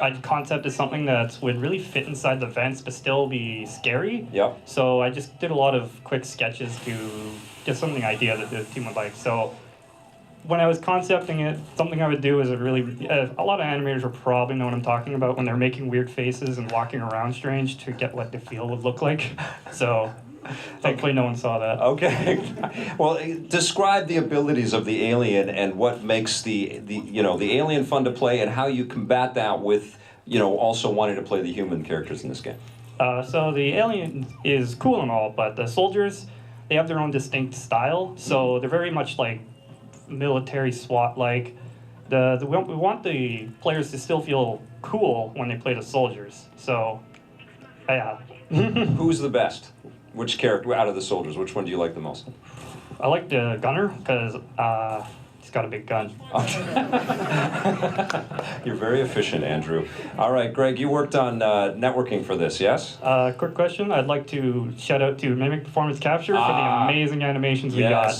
Speaker 14: I concepted something that would really fit inside the vents, but still be scary.
Speaker 1: Yep.
Speaker 14: So I just did a lot of quick sketches to get something idea that the team would like. So when I was concepting it, something I would do is a lot of animators will probably know what I'm talking about when they're making weird faces and walking around strange to get what the feel would look like. So thankfully no one saw that.
Speaker 1: Okay. Well, describe the abilities of the alien and what makes the alien fun to play and how you combat that with, also wanting to play the human characters in this game.
Speaker 14: So the alien is cool and all, but the soldiers, they have their own distinct style. So they're very much like military SWAT-like. We want the players to still feel cool when they play the soldiers. So, yeah.
Speaker 1: Who's the best? Which character out of the soldiers? Which one do you like the most?
Speaker 14: I like the gunner because he's got a big gun.
Speaker 1: You're very efficient, Andrew. All right, Greg, you worked on networking for this, yes?
Speaker 14: Quick question. I'd like to shout out to Mimic Performance Capture for the amazing animations we got.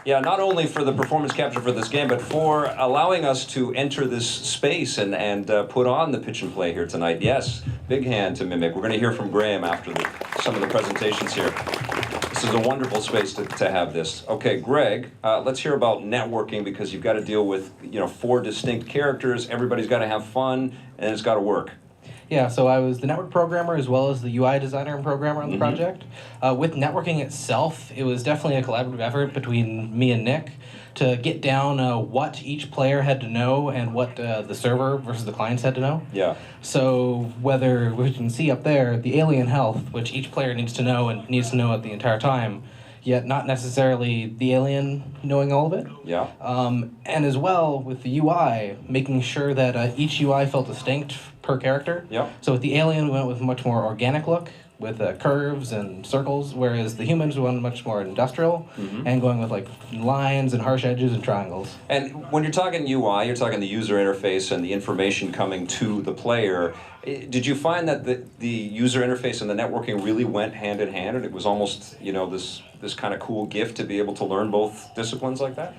Speaker 1: Yeah, not only for the performance capture for this game, but for allowing us to enter this space and put on the pitch and play here tonight. Yes, big hand to Mimic. We're going to hear from Graham after some of the presentations here. This is a wonderful space to have this. Okay, Greg, let's hear about networking because you've got to deal with 4 distinct characters. Everybody's got to have fun, and it's got to work.
Speaker 20: Yeah, so I was the network programmer as well as the UI designer and programmer on the project. With networking itself, it was definitely a collaborative effort between me and Nick to get down what each player had to know and what the server versus the clients had to know.
Speaker 1: Yeah.
Speaker 20: So whether, which you can see up there, the alien health, which each player needs to know and needs to know at the entire time, yet not necessarily the alien knowing all of it.
Speaker 1: Yeah.
Speaker 20: And as well, with the UI, making sure that each UI felt distinct per character.
Speaker 1: Yep.
Speaker 20: So with the alien, we went with a much more organic look, with curves and circles, whereas the humans went much more industrial, and going with like lines and harsh edges and triangles.
Speaker 1: And when you're talking UI, you're talking the user interface and the information coming to the player. Did you find that the user interface and the networking really went hand in hand, and it was almost, you know, this kind of cool gift to be able to learn both disciplines like that?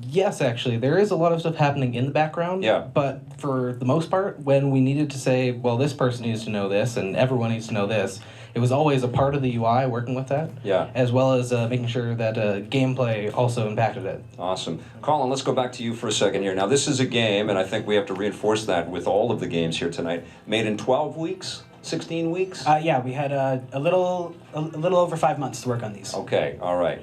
Speaker 20: Yes, actually. There is a lot of stuff happening in the background.
Speaker 1: Yeah.
Speaker 20: But for the most part, when we needed to say, well, this person needs to know this and everyone needs to know this, it was always a part of the UI working with that.
Speaker 1: Yeah.
Speaker 20: As well as making sure that gameplay also impacted it.
Speaker 1: Awesome. Colin, let's go back to you for a second here. Now, this is a game, and I think we have to reinforce that with all of the games here tonight, made in 12 weeks? 16 weeks?
Speaker 18: Yeah, we had a little over 5 months to work on these.
Speaker 1: Okay, all right.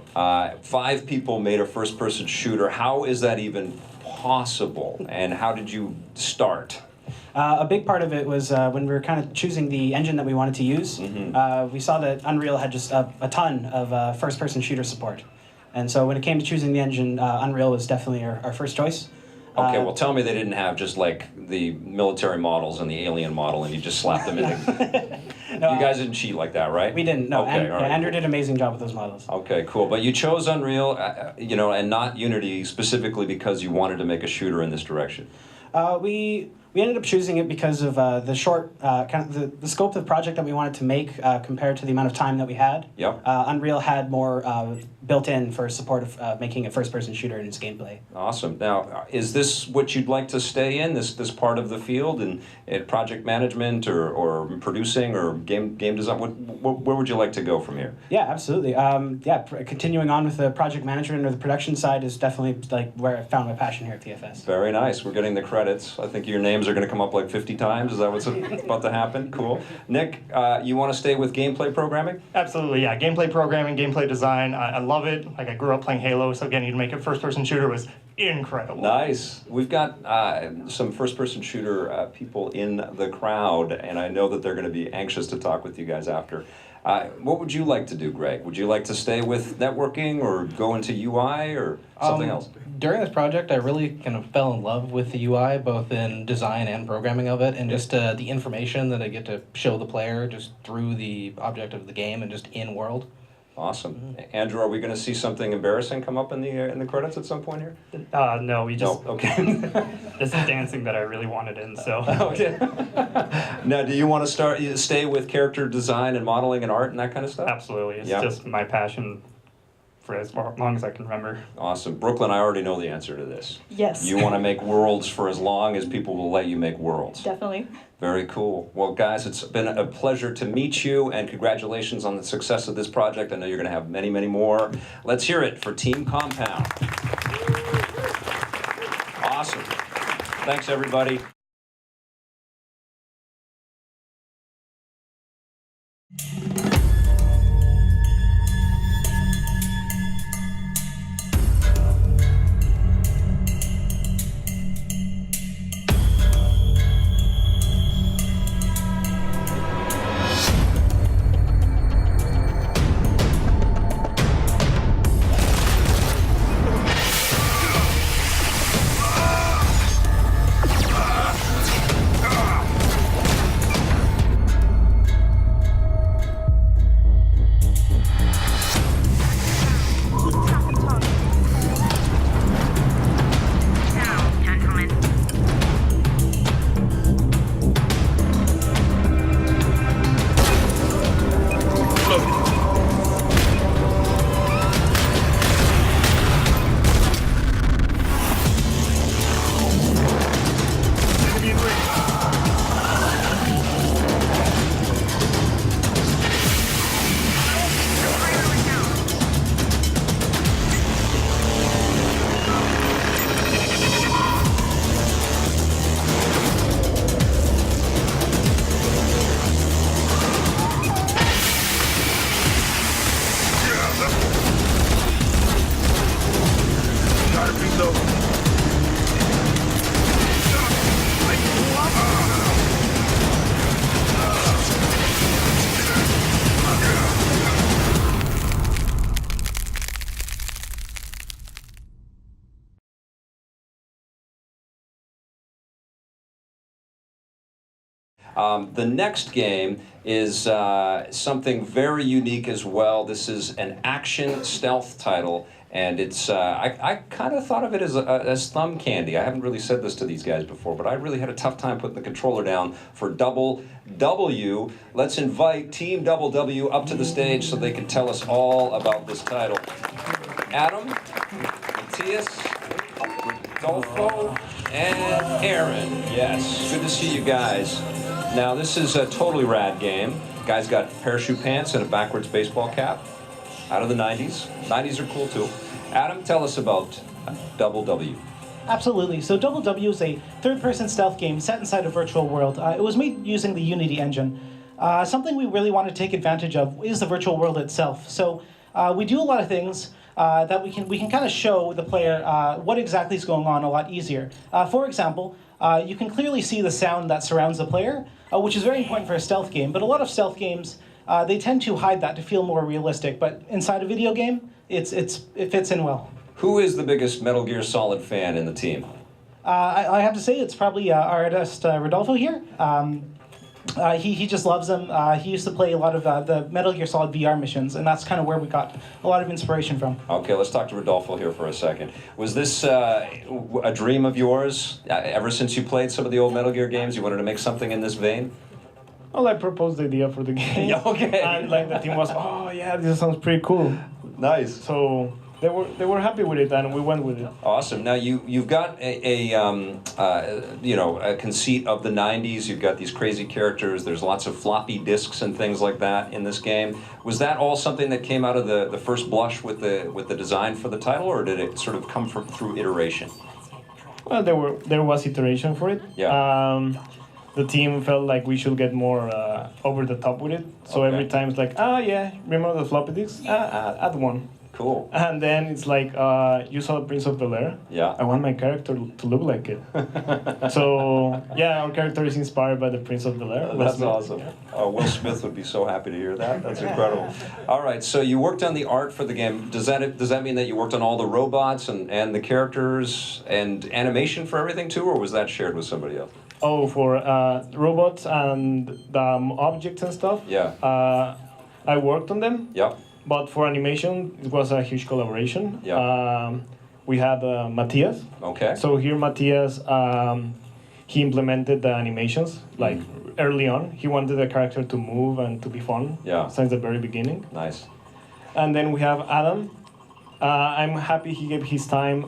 Speaker 1: 5 people made a first-person shooter. How is that even possible, and how did you start?
Speaker 18: A big part of it was when we were kind of choosing the engine that we wanted to use. We saw that Unreal had just a ton of first-person shooter support. And so when it came to choosing the engine, Unreal was definitely our first choice.
Speaker 1: Okay, well, tell me they didn't have just like the military models and the alien model, and you just slapped them in.
Speaker 18: No,
Speaker 1: you guys didn't cheat like that, right?
Speaker 18: We didn't. No,
Speaker 1: Okay, all right.
Speaker 18: Andrew did an amazing job with those models.
Speaker 1: Okay, cool. But you chose Unreal, you know, and not Unity specifically because you wanted to make a shooter in this direction.
Speaker 18: We ended up choosing it because of the short, kind of the scope of the project that we wanted to make compared to the amount of time that we had.
Speaker 1: Yep.
Speaker 18: Unreal had more built in for support of making a first-person shooter in its gameplay.
Speaker 1: Awesome. Now, is this what you'd like to stay in, this part of the field, in project management or producing or game design? Where would you like to go from here?
Speaker 18: Yeah, absolutely. Continuing on with the project management or the production side is definitely like where I found my passion here at TFS.
Speaker 1: Very nice. We're getting the credits. I think your names are going to come up like 50 times. Is that what's about to happen? Cool. Nick, you want to stay with gameplay programming?
Speaker 19: Absolutely, yeah. Gameplay programming, gameplay design. I love it. Like, I grew up playing Halo, so getting to make a first-person shooter was incredible.
Speaker 1: Nice. We've got some first-person shooter people in the crowd, and I know that they're going to be anxious to talk with you guys after. What would you like to do, Greg? Would you like to stay with networking or go into UI or something else?
Speaker 20: During this project, I really kind of fell in love with the UI, both in design and programming of it, and just the information that I get to show the player just through the object of the game and just in-world.
Speaker 1: Awesome. Andrew, are we going to see something embarrassing come up in the credits at some point here?
Speaker 21: No, we just...
Speaker 1: No. Okay.
Speaker 21: This is dancing that I really wanted in, so...
Speaker 1: Okay. Now, do you want to stay with character design and modeling and art and that kind of stuff?
Speaker 21: Absolutely. It's just my passion for as long as I can remember.
Speaker 1: Awesome. Brooklyn, I already know the answer to this.
Speaker 4: Yes.
Speaker 1: You want to make worlds for as long as people will let you make worlds.
Speaker 4: Definitely.
Speaker 1: Very cool. Well, guys, it's been a pleasure to meet you, and congratulations on the success of this project. I know you're going to have many, many more. Let's hear it for Team Compound. Awesome. Thanks, everybody. The next game is something very unique as well. This is an action stealth title. And it's, I kind of thought of it as thumb candy. I haven't really said this to these guys before, but I really had a tough time putting the controller down for Double W. Let's invite Team Double W up to the stage so they can tell us all about this title. Adam, Matthias, Rodolfo, and Aaron. Yes, good to see you guys. Now, this is a totally rad game. Guys got parachute pants and a backwards baseball cap. Out of the 90s. 90s are cool too. Adam, tell us about Double W.
Speaker 2: Absolutely. So Double W is a third-person stealth game set inside a virtual world. It was made using the Unity engine. Something we really want to take advantage of is the virtual world itself. So we do a lot of things that we can kind of show the player what exactly is going on a lot easier. For example, you can clearly see the sound that surrounds the player, which is very important for a stealth game. But a lot of stealth games they tend to hide that to feel more realistic, but inside a video game, it fits in well.
Speaker 1: Who is the biggest Metal Gear Solid fan in the team?
Speaker 2: I have to say it's probably our artist Rodolfo here. He just loves them. He used to play a lot of the Metal Gear Solid VR missions, and that's kind of where we got a lot of inspiration from.
Speaker 1: Okay, let's talk to Rodolfo here for a second. Was this a dream of yours? Ever since you played some of the old Metal Gear games, you wanted to make something in this vein?
Speaker 21: Well, I proposed the idea for the game.
Speaker 1: Yeah, okay.
Speaker 21: And like the team was, oh yeah, this sounds pretty cool.
Speaker 1: Nice.
Speaker 21: So they were happy with it, and we went with it.
Speaker 1: Awesome. Now you've got a conceit of the 90s. You've got these crazy characters. There's lots of floppy disks and things like that in this game. Was that all something that came out of the first blush with the design for the title, or did it sort of come through iteration?
Speaker 21: Well, there was iteration for it.
Speaker 1: Yeah.
Speaker 21: The team felt like we should get more over the top with it. So every time it's like, yeah, remember the floppy disks? Add one.
Speaker 1: Cool.
Speaker 21: And then it's like, you saw the Prince of Bel-Air?
Speaker 1: Yeah.
Speaker 21: I want my character to look like it. So, yeah, our character is inspired by the Prince of Bel-Air.
Speaker 1: That's awesome. Will Smith would be so happy to hear that. That's incredible. All right, so you worked on the art for the game. Does that mean that you worked on all the robots and the characters and animation for everything too, or was that shared with somebody else?
Speaker 21: Oh, for robots and the objects and stuff?
Speaker 1: Yeah.
Speaker 21: I worked on them.
Speaker 1: Yep.
Speaker 21: But for animation, it was a huge collaboration.
Speaker 1: Yeah.
Speaker 21: We had Matthias.
Speaker 1: Okay.
Speaker 21: So here, Matthias, he implemented the animations like early on. He wanted the character to move and to be fun.
Speaker 1: Yeah.
Speaker 21: Since the very beginning.
Speaker 1: Nice.
Speaker 21: And then we have Adam. I'm happy he gave his time.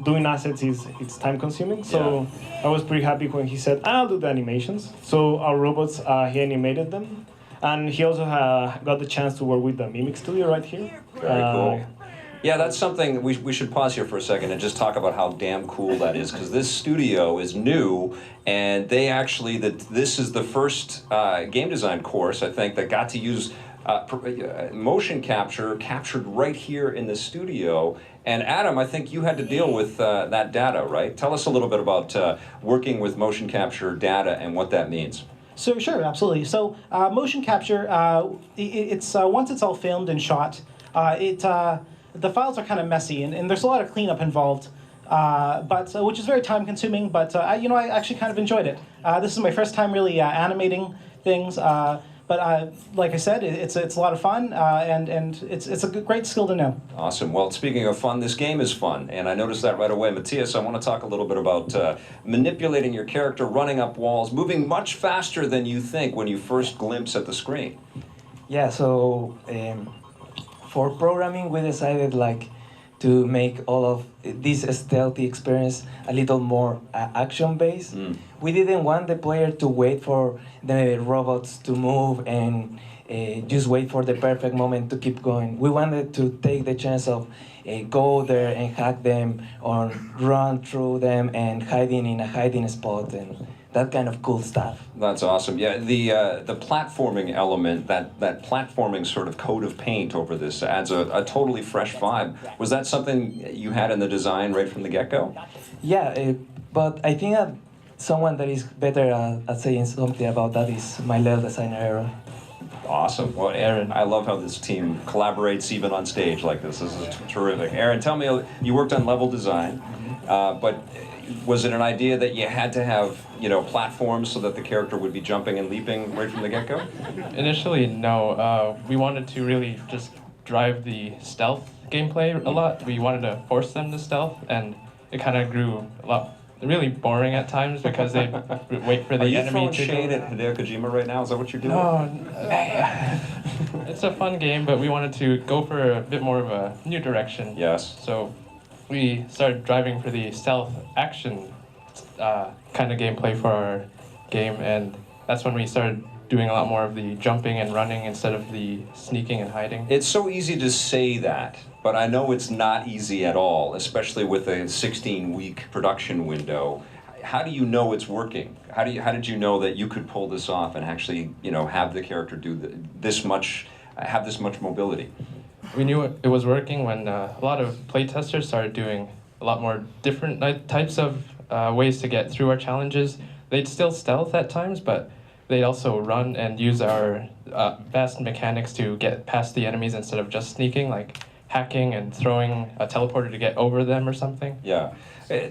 Speaker 21: Doing assets it's time consuming, so I was pretty happy when he said, I'll do the animations. So our robots, he animated them. And he also got the chance to work with the Mimic Studio right here.
Speaker 1: Very cool. Yeah, that's something, we should pause here for a second and just talk about how damn cool that is, because this studio is new, and they actually, this is the first game design course, I think, that got to use motion capture captured right here in the studio. And Adam, I think you had to deal with that data, right? Tell us a little bit about working with motion capture data and what that means.
Speaker 2: So sure, absolutely. So motion capture, it's once it's all filmed and shot, the files are kind of messy, and there's a lot of cleanup involved. Which is very time consuming, but I actually kind of enjoyed it. This is my first time really animating things. But like I said, it's a lot of fun, and it's a great skill to know.
Speaker 1: Awesome. Well, speaking of fun, this game is fun, and I noticed that right away. Matthias, I want to talk a little bit about manipulating your character, running up walls, moving much faster than you think when you first glimpse at the screen.
Speaker 22: Yeah, so for programming, we decided to make all of this stealthy experience a little more action-based. We didn't want the player to wait for the robots to move and just wait for the perfect moment to keep going. We wanted to take the chance of go there and hack them or run through them and hiding in a hiding spot and that kind of cool stuff.
Speaker 1: That's awesome. Yeah, the platforming element, that platforming sort of coat of paint over this adds a totally fresh vibe. Was that something you had in the design right from the get-go?
Speaker 22: Yeah, but I think someone that is better at saying something about that is my level designer, Aaron.
Speaker 1: Awesome. Well, Aaron, I love how this team collaborates even on stage like this. This is terrific. Aaron, tell me, you worked on level design, but Was it an idea that you had to have, platforms so that the character would be jumping and leaping right from the get-go?
Speaker 3: Initially, no. We wanted to really just drive the stealth gameplay a lot. We wanted to force them to stealth, and it kind of grew a lot really boring at times because they wait for the
Speaker 1: Are you
Speaker 3: enemy
Speaker 1: throwing
Speaker 3: to
Speaker 1: shade
Speaker 3: go.
Speaker 1: at Hideo Kojima right now? Is that what you're doing?
Speaker 3: No, it's a fun game, but we wanted to go for a bit more of a new direction.
Speaker 1: Yes.
Speaker 3: So we started driving for the stealth action kind of gameplay for our game, and that's when we started doing a lot more of the jumping and running instead of the sneaking and hiding.
Speaker 1: It's so easy to say that, but I know it's not easy at all, especially with a 16-week production window. How do you know it's working? How did you know that you could pull this off and actually, have the character do have this much mobility?
Speaker 3: We knew it was working when a lot of playtesters started doing a lot more different types of ways to get through our challenges. They'd still stealth at times, but they also run and use our vast mechanics to get past the enemies instead of just sneaking, like hacking and throwing a teleporter to get over them or something.
Speaker 1: Yeah.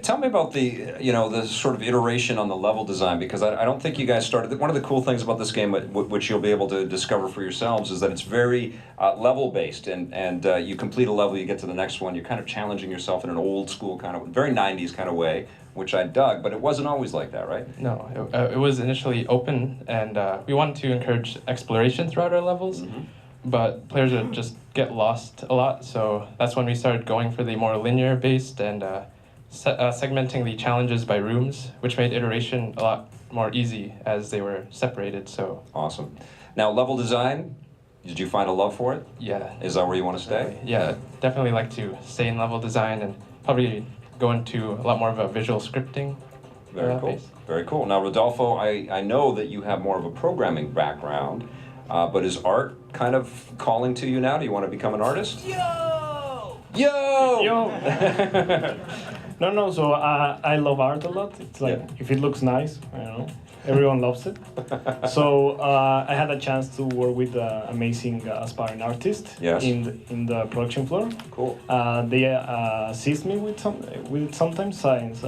Speaker 1: Tell me about the sort of iteration on the level design, because I don't think you guys started. One of the cool things about this game, which you'll be able to discover for yourselves, is that it's very level-based, and you complete a level, you get to the next one, you're kind of challenging yourself in an old school kind of, very 90s kind of way, which I dug, but it wasn't always like that, right?
Speaker 3: No, it was initially open, and we wanted to encourage exploration throughout our levels, but players would just get lost a lot, so that's when we started going for the more linear-based and segmenting the challenges by rooms, which made iteration a lot more easy as they were separated. So
Speaker 1: awesome. Now, level design, did you find a love for it?
Speaker 3: Yeah.
Speaker 1: Is that where you want to stay?
Speaker 3: Yeah, definitely like to stay in level design and probably go into a lot more of a visual scripting.
Speaker 1: Very cool.
Speaker 3: Base.
Speaker 1: Very cool. Now, Rodolfo, I know that you have more of a programming background, but is art kind of calling to you now? Do you want to become an artist? Yo!
Speaker 21: No, so I love art a lot. It's like, if it looks nice, everyone loves it. So I had a chance to work with amazing aspiring artists in the production floor.
Speaker 1: Cool.
Speaker 21: They assist me with sometimes since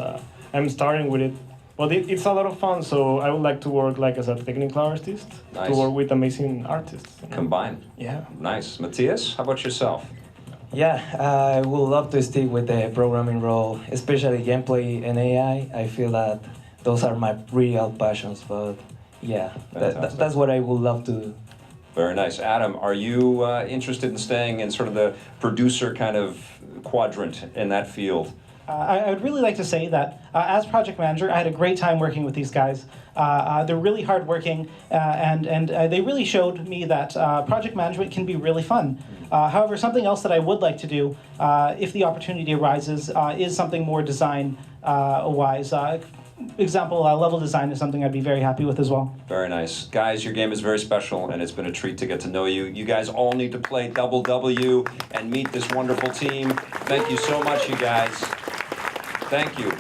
Speaker 21: I'm starting with it. But it's a lot of fun, so I would like to work like as a technical artist, to work with amazing artists.
Speaker 1: Combine.
Speaker 21: Yeah.
Speaker 1: Nice. Matthias, how about yourself?
Speaker 22: Yeah, I would love to stick with the programming role, especially gameplay and AI. I feel that those are my real passions, but yeah, that's what I would love to do.
Speaker 1: Very nice. Adam, are you interested in staying in sort of the producer kind of quadrant in that field?
Speaker 2: I would really like to say that as project manager, I had a great time working with these guys. They're really hardworking, and they really showed me that project management can be really fun. However, something else that I would like to do, if the opportunity arises, is something more design-wise. Example, level design is something I'd be very happy with as well.
Speaker 1: Very nice. Guys, your game is very special, and it's been a treat to get to know you. You guys all need to play Double W and meet this wonderful team. Thank you so much, you guys. Thank you.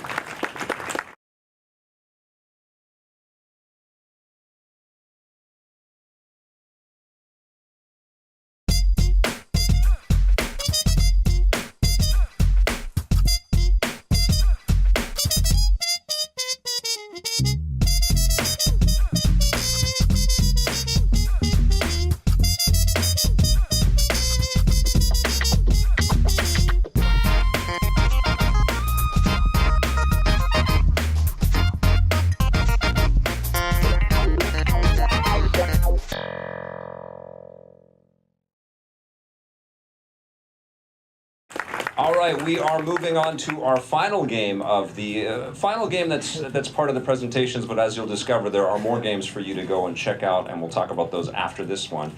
Speaker 1: All right, we are moving on to our final game of the final game that's part of the presentations, but as you'll discover, there are more games for you to go and check out, and we'll talk about those after this one.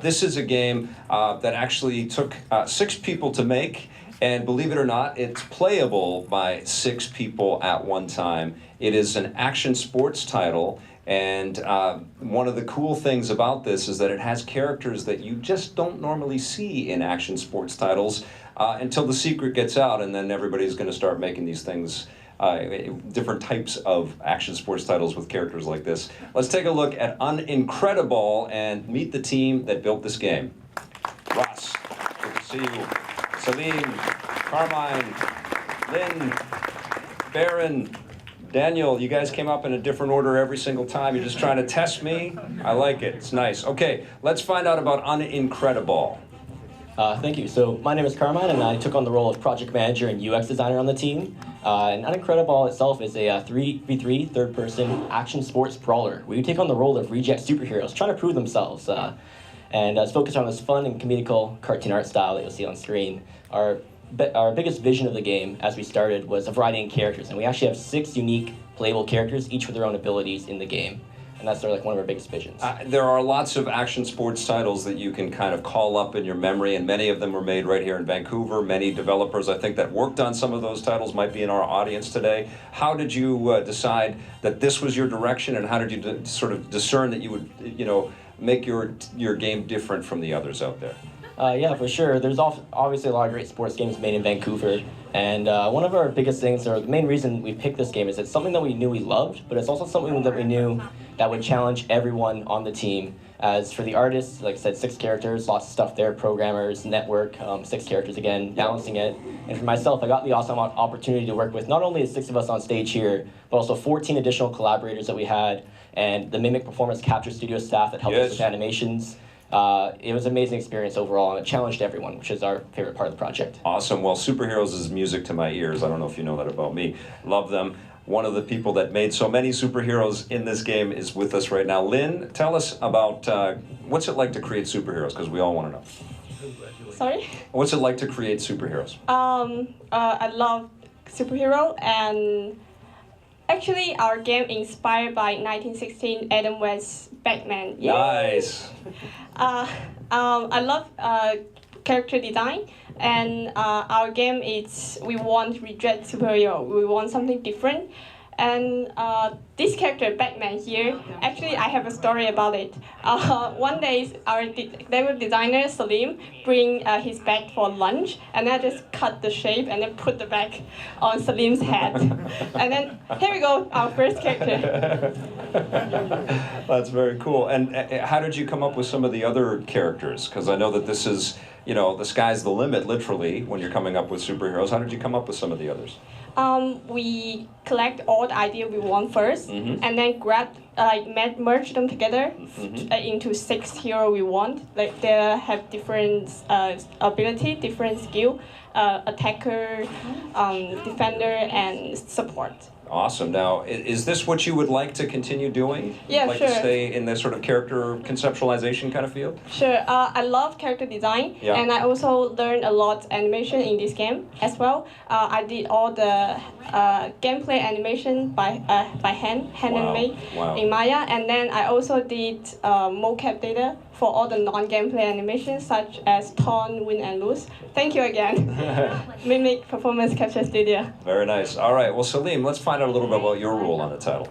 Speaker 1: This is a game that actually took 6 people to make, and believe it or not, it's playable by 6 people at one time. It is an action sports title, and one of the cool things about this is that it has characters that you just don't normally see in action sports titles until the secret gets out, and then everybody's going to start making these things, different types of action sports titles with characters like this. Let's take a look at Unincredible and meet the team that built this game. Ross, good to see you. Salim, Carmine, Lynn, Baron, Daniel, you guys came up in a different order every single time. You're just trying to test me. I like it. It's nice. Okay, let's find out about Unincredible.
Speaker 5: Thank you. So my name is Carmine, and I took on the role of project manager and UX designer on the team. And Unincredible itself is a 3v3 third-person action sports brawler, where you take on the role of reject superheroes trying to prove themselves. And it's focused on this fun and comedical cartoon art style that you'll see on screen. Our biggest vision of the game, as we started, was a variety in characters, and we actually have 6 unique playable characters, each with their own abilities in the game. And that's one of our biggest visions.
Speaker 1: There are lots of action sports titles that you can kind of call up in your memory, and many of them were made right here in Vancouver. Many developers, I think, that worked on some of those titles might be in our audience today. How did you decide that this was your direction, and how did you sort of discern that you would, make your game different from the others out there?
Speaker 5: Yeah, for sure. There's obviously a lot of great sports games made in Vancouver. And one of our biggest things, or the main reason we picked this game, is it's something that we knew we loved, but it's also something that we knew that would challenge everyone on the team. As for the artists, like I said, 6 characters, lots of stuff there, programmers, network, 6 characters again, balancing it. And for myself, I got the awesome opportunity to work with not only the 6 of us on stage here, but also 14 additional collaborators that we had, and the Mimic Performance Capture Studio staff that helped us with animations. It was an amazing experience overall, and it challenged everyone, which is our favorite part of the project.
Speaker 1: Awesome. Well, superheroes is music to my ears. I don't know if you know that about me. Love them. One of the people that made so many superheroes in this game is with us right now. Lynn, tell us about what's it like to create superheroes, because we all want to know.
Speaker 6: Sorry?
Speaker 1: What's it like to create superheroes?
Speaker 6: I love superhero, and actually our game inspired by 1916 Adam West's Batman. Yay!
Speaker 1: Nice.
Speaker 6: I love character design, and our game is we want reject superhero. We want something different, and this character Batman here. Actually, I have a story about it. One day, our level designer Salim bring his bag for lunch, and I just cut the shape and then put the bag on Salim's head, and then here we go, our first character.
Speaker 1: That's very cool. And how did you come up with some of the other characters? Because I know that this is, the sky's the limit, literally, when you're coming up with superheroes. How did you come up with some of the others?
Speaker 6: We collect all the ideas we want first, and then merge them together into 6 heroes we want. Like they have different ability, different skill, attacker, defender, and support.
Speaker 1: Awesome. Now, is this what you would like to continue doing?
Speaker 6: Yeah,
Speaker 1: like
Speaker 6: sure.
Speaker 1: to stay in this sort of character conceptualization kind of field?
Speaker 6: Sure. I love character design, and I also learned a lot animation in this game as well. I did all the gameplay animation by hand and make in Maya, and then I also did mocap data for all the non-gameplay animations such as Taunt, Win, and Lose. Thank you again. Mimic Performance Capture Studio.
Speaker 1: Very nice. All right. Well, Salim, let's find out a little bit about your role on the title.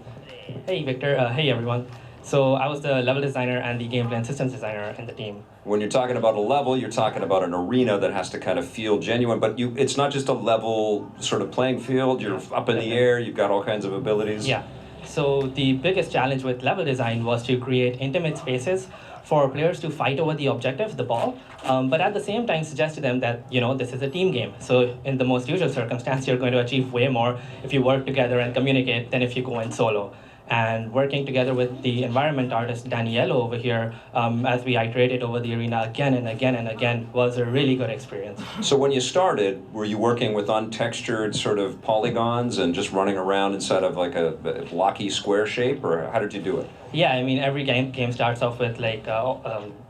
Speaker 23: Hey, Victor. Hey, everyone. So I was the level designer and the gameplay and systems designer in the team.
Speaker 1: When you're talking about a level, you're talking about an arena that has to kind of feel genuine, but it's not just a level sort of playing field. You're up in the air. You've got all kinds of abilities.
Speaker 23: Yeah. So the biggest challenge with level design was to create intimate spaces for players to fight over the objective, the ball, but at the same time suggest to them that, this is a team game. So in the most usual circumstance, you're going to achieve way more if you work together and communicate than if you go in solo. And working together with the environment artist Daniello over here, as we iterated over the arena again and again and again, was a really good experience.
Speaker 1: So when you started, were you working with untextured sort of polygons and just running around inside of like a blocky square shape, or how did you do it?
Speaker 23: Yeah, I mean, every game starts off with like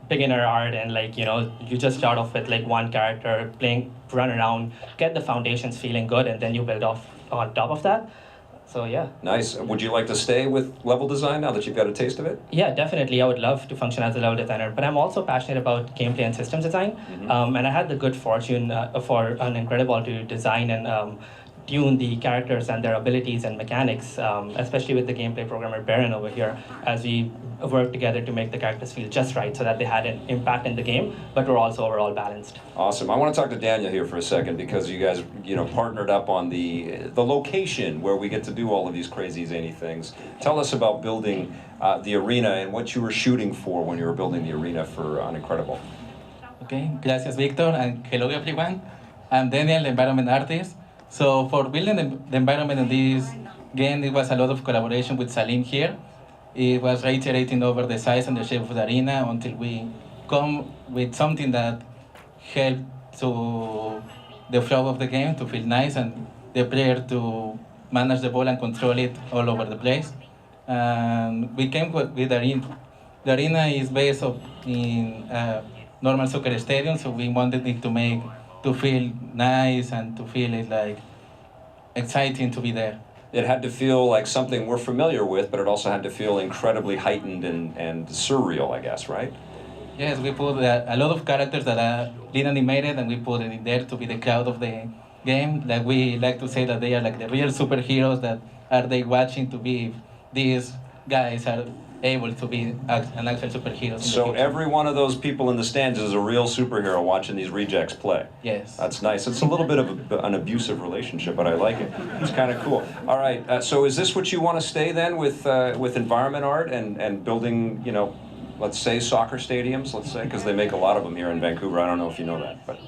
Speaker 23: beginner art, and you just start off with like one character run around, get the foundations feeling good, and then you build off on top of that. So yeah. Nice.
Speaker 1: Would you like to stay with level design now that you've got a taste of it?
Speaker 23: Yeah, definitely. I would love to function as a level designer, but I'm also passionate about gameplay and systems design. And I had the good fortune for Unincredible to design and tune the characters and their abilities and mechanics, especially with the gameplay programmer Baron over here, as we worked together to make the characters feel just right so that they had an impact in the game, but were also overall balanced.
Speaker 1: Awesome. I want to talk to Daniel here for a second, because you guys, partnered up on the location where we get to do all of these crazy zany things. Tell us about building the arena and what you were shooting for when you were building the arena for Unincredible.
Speaker 24: Okay, gracias, Victor, and hello, everyone. I'm Daniel, the environment artist.
Speaker 7: So for building the environment in this game, it was a lot of collaboration with Salim here. It was reiterating over the size and the shape of the arena until we come with something that helped to the flow of the game to feel nice and the player to manage the ball and control it all over the place. And we came with the arena. The arena is based in a normal soccer stadium, so we wanted it to feel nice and to feel it like exciting to be there.
Speaker 1: It had to feel like something we're familiar with, but it also had to feel incredibly heightened and surreal, I guess, right?
Speaker 7: Yes, we put a lot of characters that are lead animated, and we put it in there to be the crowd of the game. Like we like to say that they are like the real superheroes that are they watching to be if these guys are able to be an actual superhero.
Speaker 1: So every one of those people in the stands is a real superhero watching these rejects play.
Speaker 7: Yes.
Speaker 1: That's nice. It's a little bit of an abusive relationship, but I like it. It's kind of cool. All right, so is this what you want to stay then with environment art and building, you know, let's say soccer stadiums, let's say, because they make a lot of them here in Vancouver. I don't know if you know that, but.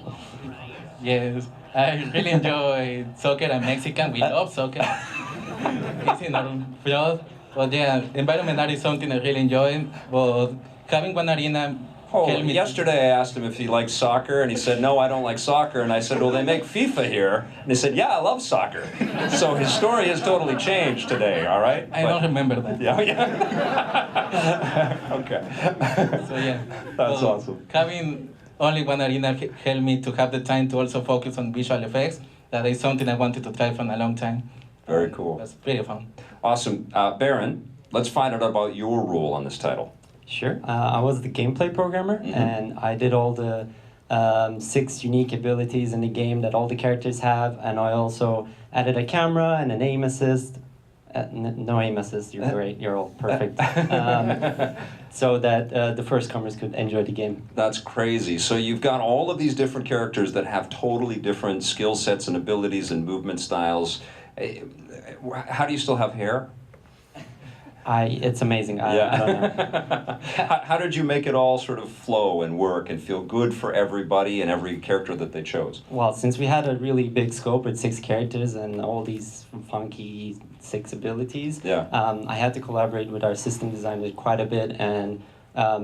Speaker 7: Yes, I really enjoy soccer and Mexican. We love soccer. It's in our blood. But yeah, environment art is something I really enjoy. But having one arena.
Speaker 1: Yesterday I asked him if he likes soccer, and he said, no, I don't like soccer. And I said, well, they make FIFA here. And he said, yeah, I love soccer. So his story has totally changed today, all right?
Speaker 7: I don't remember that.
Speaker 1: Yeah, yeah. Okay.
Speaker 7: So yeah.
Speaker 1: That's awesome.
Speaker 7: Having only one arena helped me to have the time to also focus on visual effects. That is something I wanted to try for a long time.
Speaker 1: Very cool.
Speaker 7: That's pretty fun.
Speaker 1: Awesome. Baron, let's find out about your role on this title.
Speaker 9: Sure. I was the gameplay programmer, and I did all the 6 unique abilities in the game that all the characters have, and I also added a camera and an aim assist. No aim assist, you're great, you're all perfect. So that the first comers could enjoy the game.
Speaker 1: That's crazy. So you've got all of these different characters that have totally different skill sets and abilities and movement styles. How do you still have hair?
Speaker 9: It's amazing. I don't know.
Speaker 1: How did you make it all sort of flow and work and feel good for everybody and every character that they chose?
Speaker 9: Well, since we had a really big scope with 6 characters and all these funky 6 abilities, I had to collaborate with our system designer quite a bit and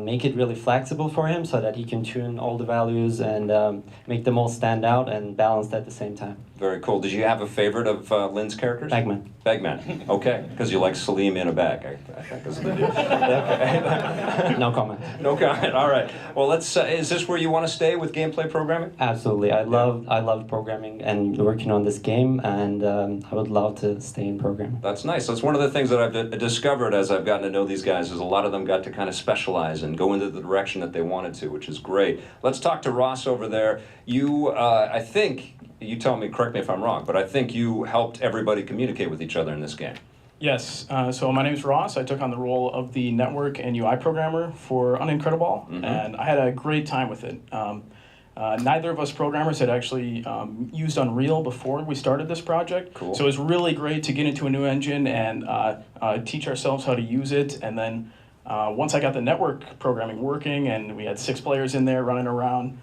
Speaker 9: make it really flexible for him so that he can tune all the values and make them all stand out and balanced at the same time.
Speaker 1: Very cool. Did you have a favorite of Lynn's characters?
Speaker 9: Bagman.
Speaker 1: Bagman. Okay, because you like Salim in a bag. I think is the deal. Okay.
Speaker 9: No comment.
Speaker 1: No comment. All right. Well, let's. Is this where you want to stay with gameplay programming?
Speaker 9: Absolutely. I love programming and working on this game, and I would love to stay in programming.
Speaker 1: That's nice. That's one of the things that I've discovered as I've gotten to know these guys is a lot of them got to kind of specialize and go into the direction that they wanted to, which is great. Let's talk to Ross over there. You, I think. You tell me, correct me if I'm wrong, but I think you helped everybody communicate with each other in this game.
Speaker 10: Yes, so my name's Ross. I took on the role of the network and UI programmer for Unincredible, and I had a great time with it. Neither of us programmers had actually used Unreal before we started this project,
Speaker 1: cool.
Speaker 10: So it was really great to get into a new engine and teach ourselves how to use it, and then once I got the network programming working and we had 6 players in there running around,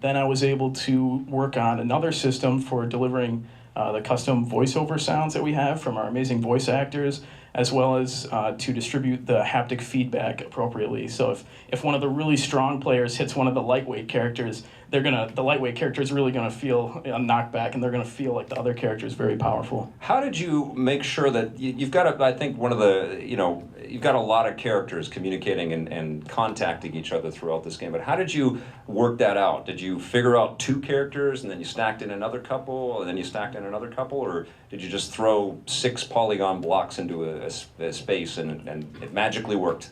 Speaker 10: then I was able to work on another system for delivering the custom voiceover sounds that we have from our amazing voice actors, as well as to distribute the haptic feedback appropriately. So if one of the really strong players hits one of the lightweight characters, the lightweight character is really gonna feel a knockback, and they're gonna feel like the other character is very powerful.
Speaker 1: How did you make sure that you've got I think one of the, you've got a lot of characters communicating and contacting each other throughout this game, but how did you work that out? Did you figure out 2 characters and then you stacked in another couple and then you stacked in another couple, or did you just throw 6 polygon blocks into a space and it magically worked?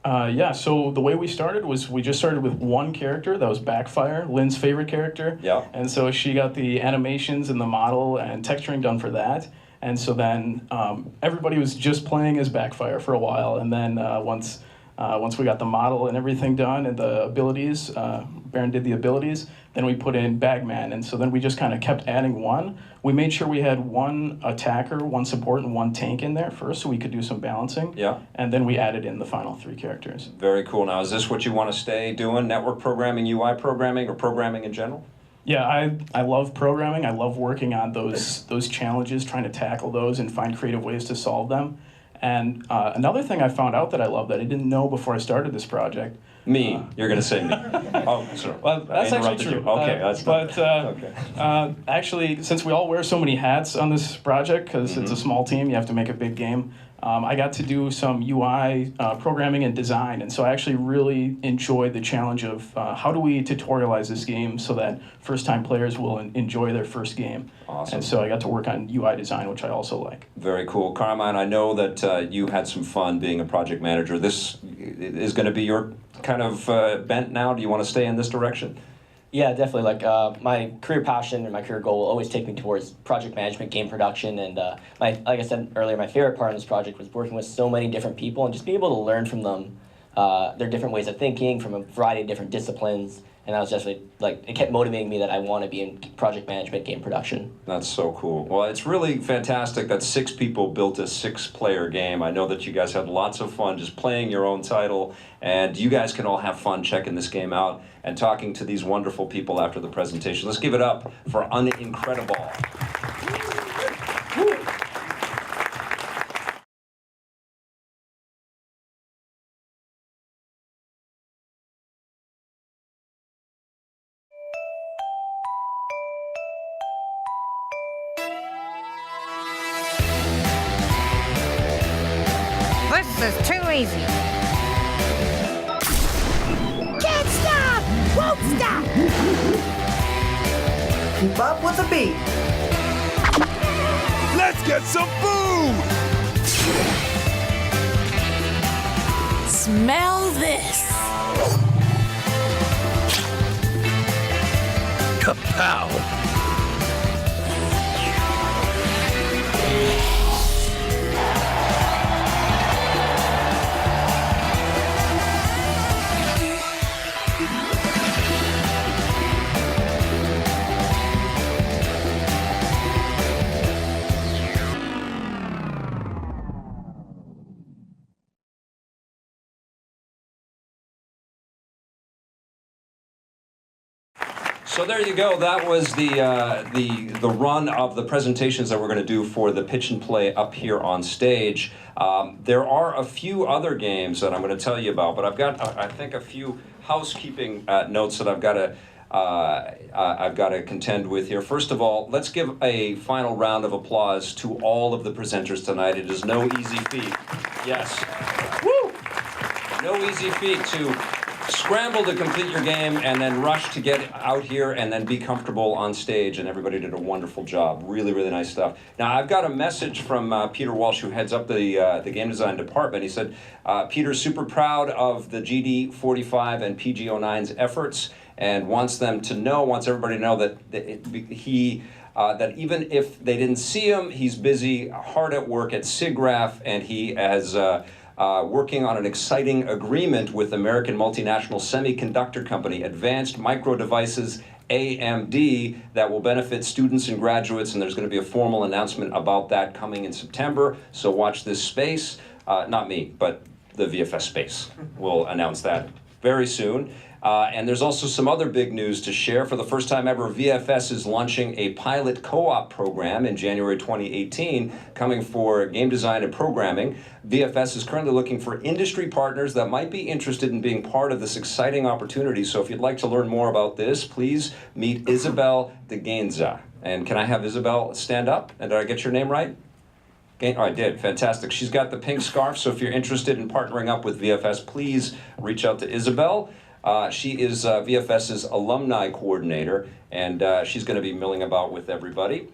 Speaker 10: Yeah, so the way we started was we just started with 1 character, that was Backfire, Lynn's favorite character.
Speaker 1: Yeah.
Speaker 10: And so she got the animations and the model and texturing done for that. And so then everybody was just playing as Backfire for a while. And then once we got the model and everything done and the abilities, Baron did the abilities, then we put in Bagman. And so then we just kind of kept adding 1. We made sure we had 1 attacker, 1 support, and 1 tank in there first so we could do some balancing.
Speaker 1: Yeah.
Speaker 10: And then we added in the final 3 characters.
Speaker 1: Very cool. Now, is this what you want to stay doing, network programming, UI programming, or programming in general?
Speaker 10: Yeah, I love programming. I love working on those challenges, trying to tackle those and find creative ways to solve them. And another thing I found out that I love that I didn't know before I started this project.
Speaker 1: Me, you're going to say me. Oh, sorry.
Speaker 10: Well, that's
Speaker 1: I
Speaker 10: actually
Speaker 1: interrupted
Speaker 10: true.
Speaker 1: you. Okay, that's
Speaker 10: but
Speaker 1: okay.
Speaker 10: actually, since we all wear so many hats on this project, because it's a small team, you have to make a big game. I got to do some UI programming and design, and so I actually really enjoyed the challenge of how do we tutorialize this game so that first-time players will enjoy their first game.
Speaker 1: Awesome.
Speaker 10: And so I got to work on UI design, which I also like.
Speaker 1: Very cool. Carmine, I know that you had some fun being a project manager. This is going to be your kind of bent now. Do you want to stay in this direction?
Speaker 5: Yeah, definitely. Like my career passion and my career goal will always take me towards project management, game production, and like I said earlier, my favorite part of this project was working with so many different people and just being able to learn from them their different ways of thinking from a variety of different disciplines. And I was just like it kept motivating me that I want to be in project management, game production.
Speaker 1: That's so cool. Well, it's really fantastic that 6 people built a 6-player game. I know that you guys had lots of fun just playing your own title, and you guys can all have fun checking this game out and talking to these wonderful people after the presentation. Let's give it up for Unincredible.
Speaker 11: This is too easy. Can't stop! Won't stop! Keep up with the beat.
Speaker 13: Let's get some food!
Speaker 11: Smell this.
Speaker 13: Kapow!
Speaker 1: So there you go. That was the run of the presentations that we're going to do for the pitch and play up here on stage. There are a few other games that I'm going to tell you about, but I've got I think a few housekeeping notes that I've got to contend with here. First of all, let's give a final round of applause to all of the presenters tonight. It is no easy feat. Yes. Woo! No easy feat to scramble to complete your game and then rush to get out here and then be comfortable on stage, and everybody did a wonderful job. Really, really nice stuff. Now, I've got a message from Peter Walsh, who heads up the game design department. He said, Peter's super proud of the GD45 and PG09's efforts and wants everybody to know that that even if they didn't see him, he's busy, hard at work at SIGGRAPH, and he has working on an exciting agreement with American multinational semiconductor company, Advanced Micro Devices, AMD, that will benefit students and graduates, and there's going to be a formal announcement about that coming in September, so watch this space. Not me, but the VFS space will announce that very soon. And there's also some other big news to share. For the first time ever, VFS is launching a pilot co-op program in January 2018, coming for game design and programming. VFS is currently looking for industry partners that might be interested in being part of this exciting opportunity. So if you'd like to learn more about this, please meet Isabel de Gainza. And can I have Isabel stand up? And did I get your name right? Oh, I did. Fantastic. She's got the pink scarf, so if you're interested in partnering up with VFS, please reach out to Isabel. She is VFS's alumni coordinator, and she's going to be milling about with everybody.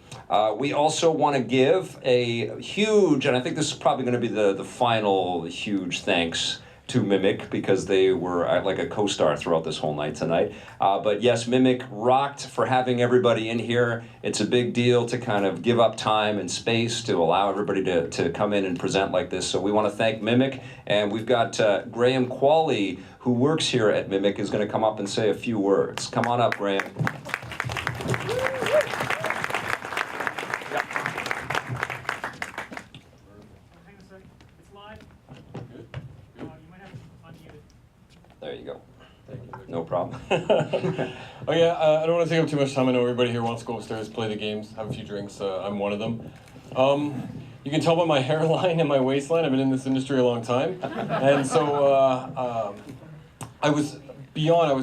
Speaker 1: We also want to give a huge, and I think this is probably going to be the final huge thanks to Mimic, because they were like a co-star throughout this whole night tonight. But yes, Mimic rocked for having everybody in here. It's a big deal to kind of give up time and space to allow everybody to come in and present like this. So we want to thank Mimic, and we've got Graham Qualley, who works here at Mimic, is going to come up and say a few words. Come on up, Graham. There you go. No problem.
Speaker 12: Oh yeah, I don't want to take up too much time. I know everybody here wants to go upstairs, play the games, have a few drinks. I'm one of them. You can tell by my hairline and my waistline, I've been in this industry a long time. And so I was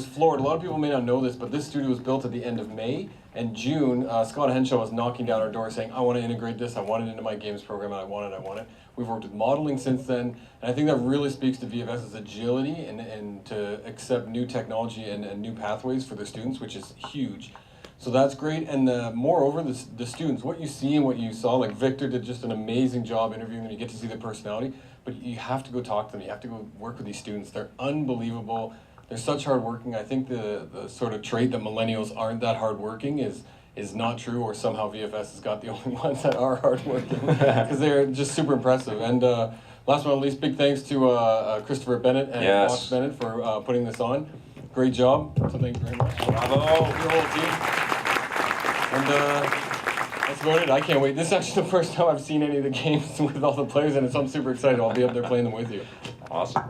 Speaker 12: floored. A lot of people may not know this, but this studio was built at the end of May. And June, Scott Henshaw was knocking down our door saying, I want to integrate this, I want it into my games program, and I want it. We've worked with modeling since then, and I think that really speaks to VFS's agility and to accept new technology and new pathways for the students, which is huge. So that's great, and moreover, the students, what you see and what you saw, like Victor did just an amazing job interviewing them, you get to see their personality, but you have to go talk to them, you have to go work with these students. They're unbelievable. They're such hardworking. I think the sort of trait that millennials aren't that hardworking is not true, or somehow VFS has got the only ones that are hardworking, because they're just super impressive. And last but not least, big thanks to Christopher Bennett and Fox Bennett for putting this on. Great job. So thank you very much.
Speaker 1: Bravo.
Speaker 12: Your whole team. And that's about it. I can't wait. This is actually the first time I've seen any of the games with all the players in it, so I'm super excited. I'll be up there playing them with you.
Speaker 1: Awesome.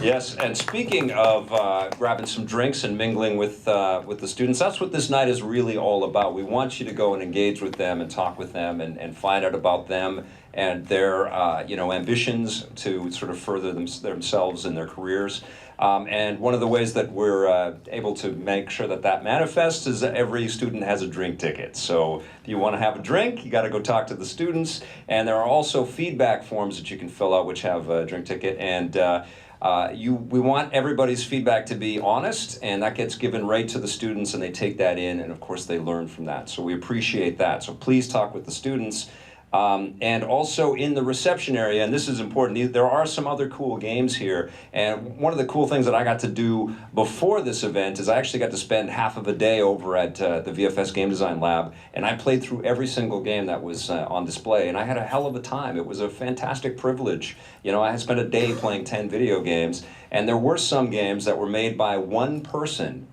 Speaker 1: Yes, and speaking of grabbing some drinks and mingling with the students, that's what this night is really all about. We want you to go and engage with them and talk with them and find out about them and their ambitions to sort of further themselves in their careers. And one of the ways that we're able to make sure that manifests is that every student has a drink ticket. So if you want to have a drink, you got to go talk to the students. And there are also feedback forms that you can fill out which have a drink ticket. And we want everybody's feedback to be honest, and that gets given right to the students, and they take that in, and of course they learn from that. So we appreciate that. So please talk with the students. And also in the reception area, and this is important, there are some other cool games here. And one of the cool things that I got to do before this event is I actually got to spend half of a day over at the VFS Game Design Lab, and I played through every single game that was on display, and I had a hell of a time. It was a fantastic privilege. I had spent a day playing 10 video games, and there were some games that were made by one person,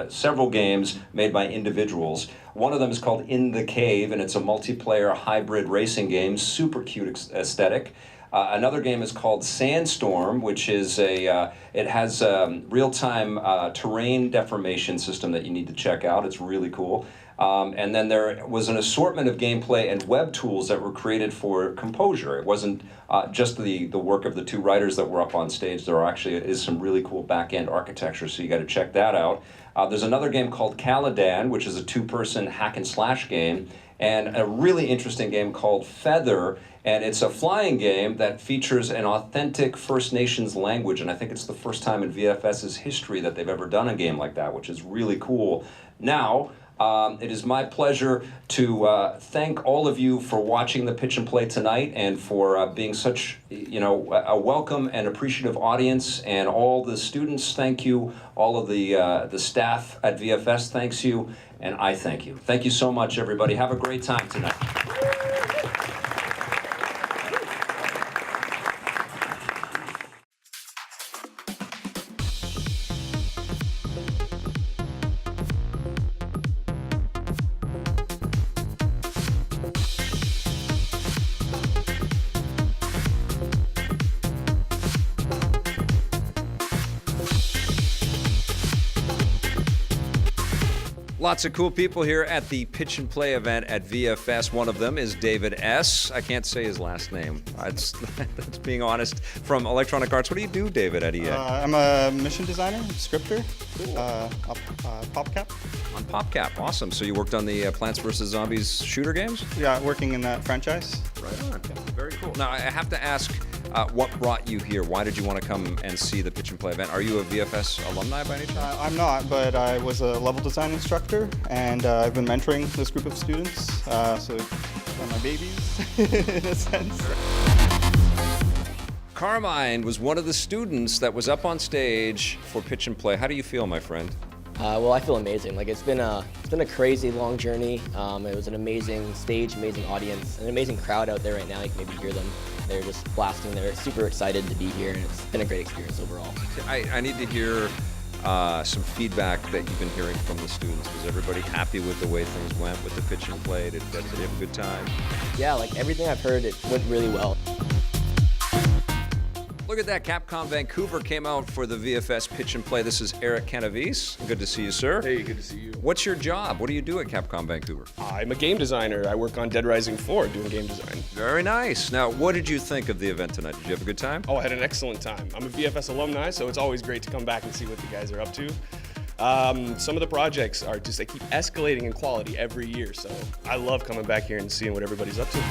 Speaker 1: several games made by individuals. One of them is called In the Cave, and it's a multiplayer hybrid racing game, super cute aesthetic. Another game is called Sandstorm, which is it has a real-time terrain deformation system that you need to check out. It's really cool. And then there was an assortment of gameplay and web tools that were created for composure. It wasn't just the work of the two writers that were up on stage. There actually is some really cool back-end architecture, so you got to check that out. There's another game called Caladan, which is a two-person hack-and-slash game, and a really interesting game called Feather, and it's a flying game that features an authentic First Nations language, and I think it's the first time in VFS's history that they've ever done a game like that, which is really cool. Now, it is my pleasure to thank all of you for watching the Pitch and Play tonight and for being such, a welcome and appreciative audience. And all the students, thank you. All of the staff at VFS, thanks you. And I thank you. Thank you so much, everybody. Have a great time tonight. Lots of cool people here at the Pitch and Play event at VFS. One of them is David S. I can't say his last name. That's being honest. From Electronic Arts. What do you do, David, at EA?
Speaker 15: I'm a mission designer, scripter, PopCap.
Speaker 1: On PopCap, awesome. So you worked on the Plants vs. Zombies shooter games?
Speaker 15: Yeah, working in that franchise.
Speaker 1: Right on. Very cool. Now, I have to ask, what brought you here? Why did you want to come and see the Pitch and Play event? Are you a VFS alumni by any chance?
Speaker 15: I'm not, but I was a level design instructor, and I've been mentoring this group of students, so they're my babies, in a sense.
Speaker 1: Carmine was one of the students that was up on stage for Pitch and Play. How do you feel, my friend?
Speaker 5: Well, I feel amazing. Like it's been a crazy long journey. It was an amazing stage, amazing audience, an amazing crowd out there right now. You can maybe hear them. They're just blasting. They're super excited to be here, and it's been a great experience overall.
Speaker 1: I need to hear some feedback that you've been hearing from the students. Was everybody happy with the way things went with the Pitch and Play? Did they have a good time?
Speaker 5: Yeah, like everything I've heard, it went really well.
Speaker 1: Look at that. Capcom Vancouver came out for the VFS Pitch and Play. This is Eric Canavis. Good to see you, sir.
Speaker 8: Hey, good to see you.
Speaker 1: What's your job? What do you do at Capcom Vancouver?
Speaker 8: I'm a game designer. I work on Dead Rising 4 doing game design.
Speaker 1: Very nice. Now, what did you think of the event tonight? Did you have a good time?
Speaker 8: Oh, I had an excellent time. I'm a VFS alumni, so it's always great to come back and see what the guys are up to. Some of the projects are just, they keep escalating in quality every year, so I love coming back here and seeing what everybody's up to.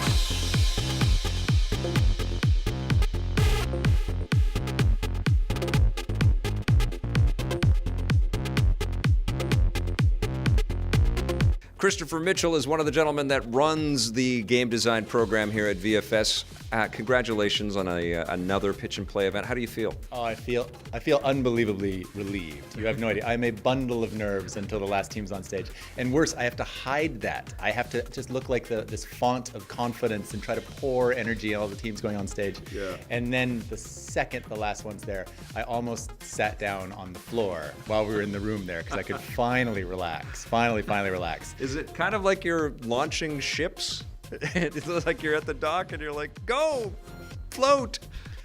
Speaker 1: Christopher Mitchell is one of the gentlemen that runs the game design program here at VFS. Congratulations on another pitch and play event. How do you feel?
Speaker 16: Oh, I feel unbelievably relieved. You have no idea. I'm a bundle of nerves until the last team's on stage. And worse, I have to hide that. I have to just look like this font of confidence and try to pour energy on all the teams going on stage.
Speaker 1: Yeah.
Speaker 16: And then the second the last one's there, I almost sat down on the floor while we were in the room there because I could finally relax. Finally relax.
Speaker 1: Is it kind of like you're launching ships? It's like you're at the dock and you're like, go, float.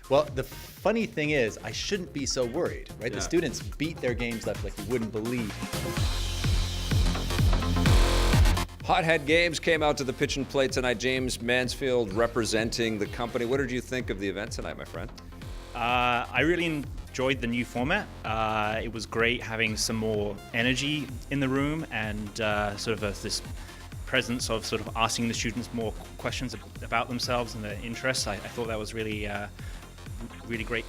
Speaker 16: Well, the funny thing is, I shouldn't be so worried, right?
Speaker 1: Yeah.
Speaker 16: The students beat their games up like you wouldn't believe.
Speaker 1: Hothead Games came out to the pitch and play tonight. James Mansfield representing the company. What did you think of the event tonight, my friend?
Speaker 17: I really enjoyed the new format. It was great having some more energy in the room and sort of this presence of sort of asking the students more questions about themselves and their interests. I thought that was really great.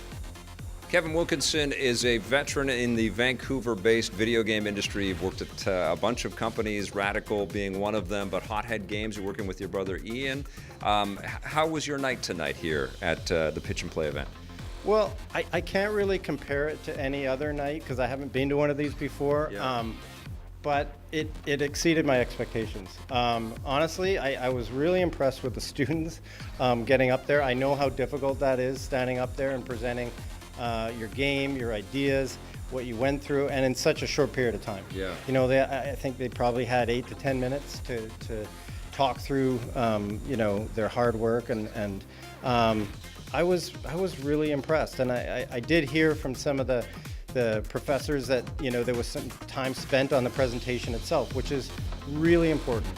Speaker 1: Kevin Wilkinson is a veteran in the Vancouver-based video game industry. You've worked at a bunch of companies, Radical being one of them, but Hothead Games, you're working with your brother Ian. How was your night tonight here at the Pitch and Play event?
Speaker 24: Well, I can't really compare it to any other night because I haven't been to one of these before.
Speaker 1: Yeah.
Speaker 24: But it exceeded my expectations. Honestly, I was really impressed with the students getting up there. I know how difficult that is, standing up there and presenting your game, your ideas, what you went through, and in such a short period of time.
Speaker 1: Yeah.
Speaker 24: You know, I think they probably had 8 to 10 minutes to talk through, their hard work, and I was really impressed. And I did hear from some of the professors that, there was some time spent on the presentation itself, which is really important.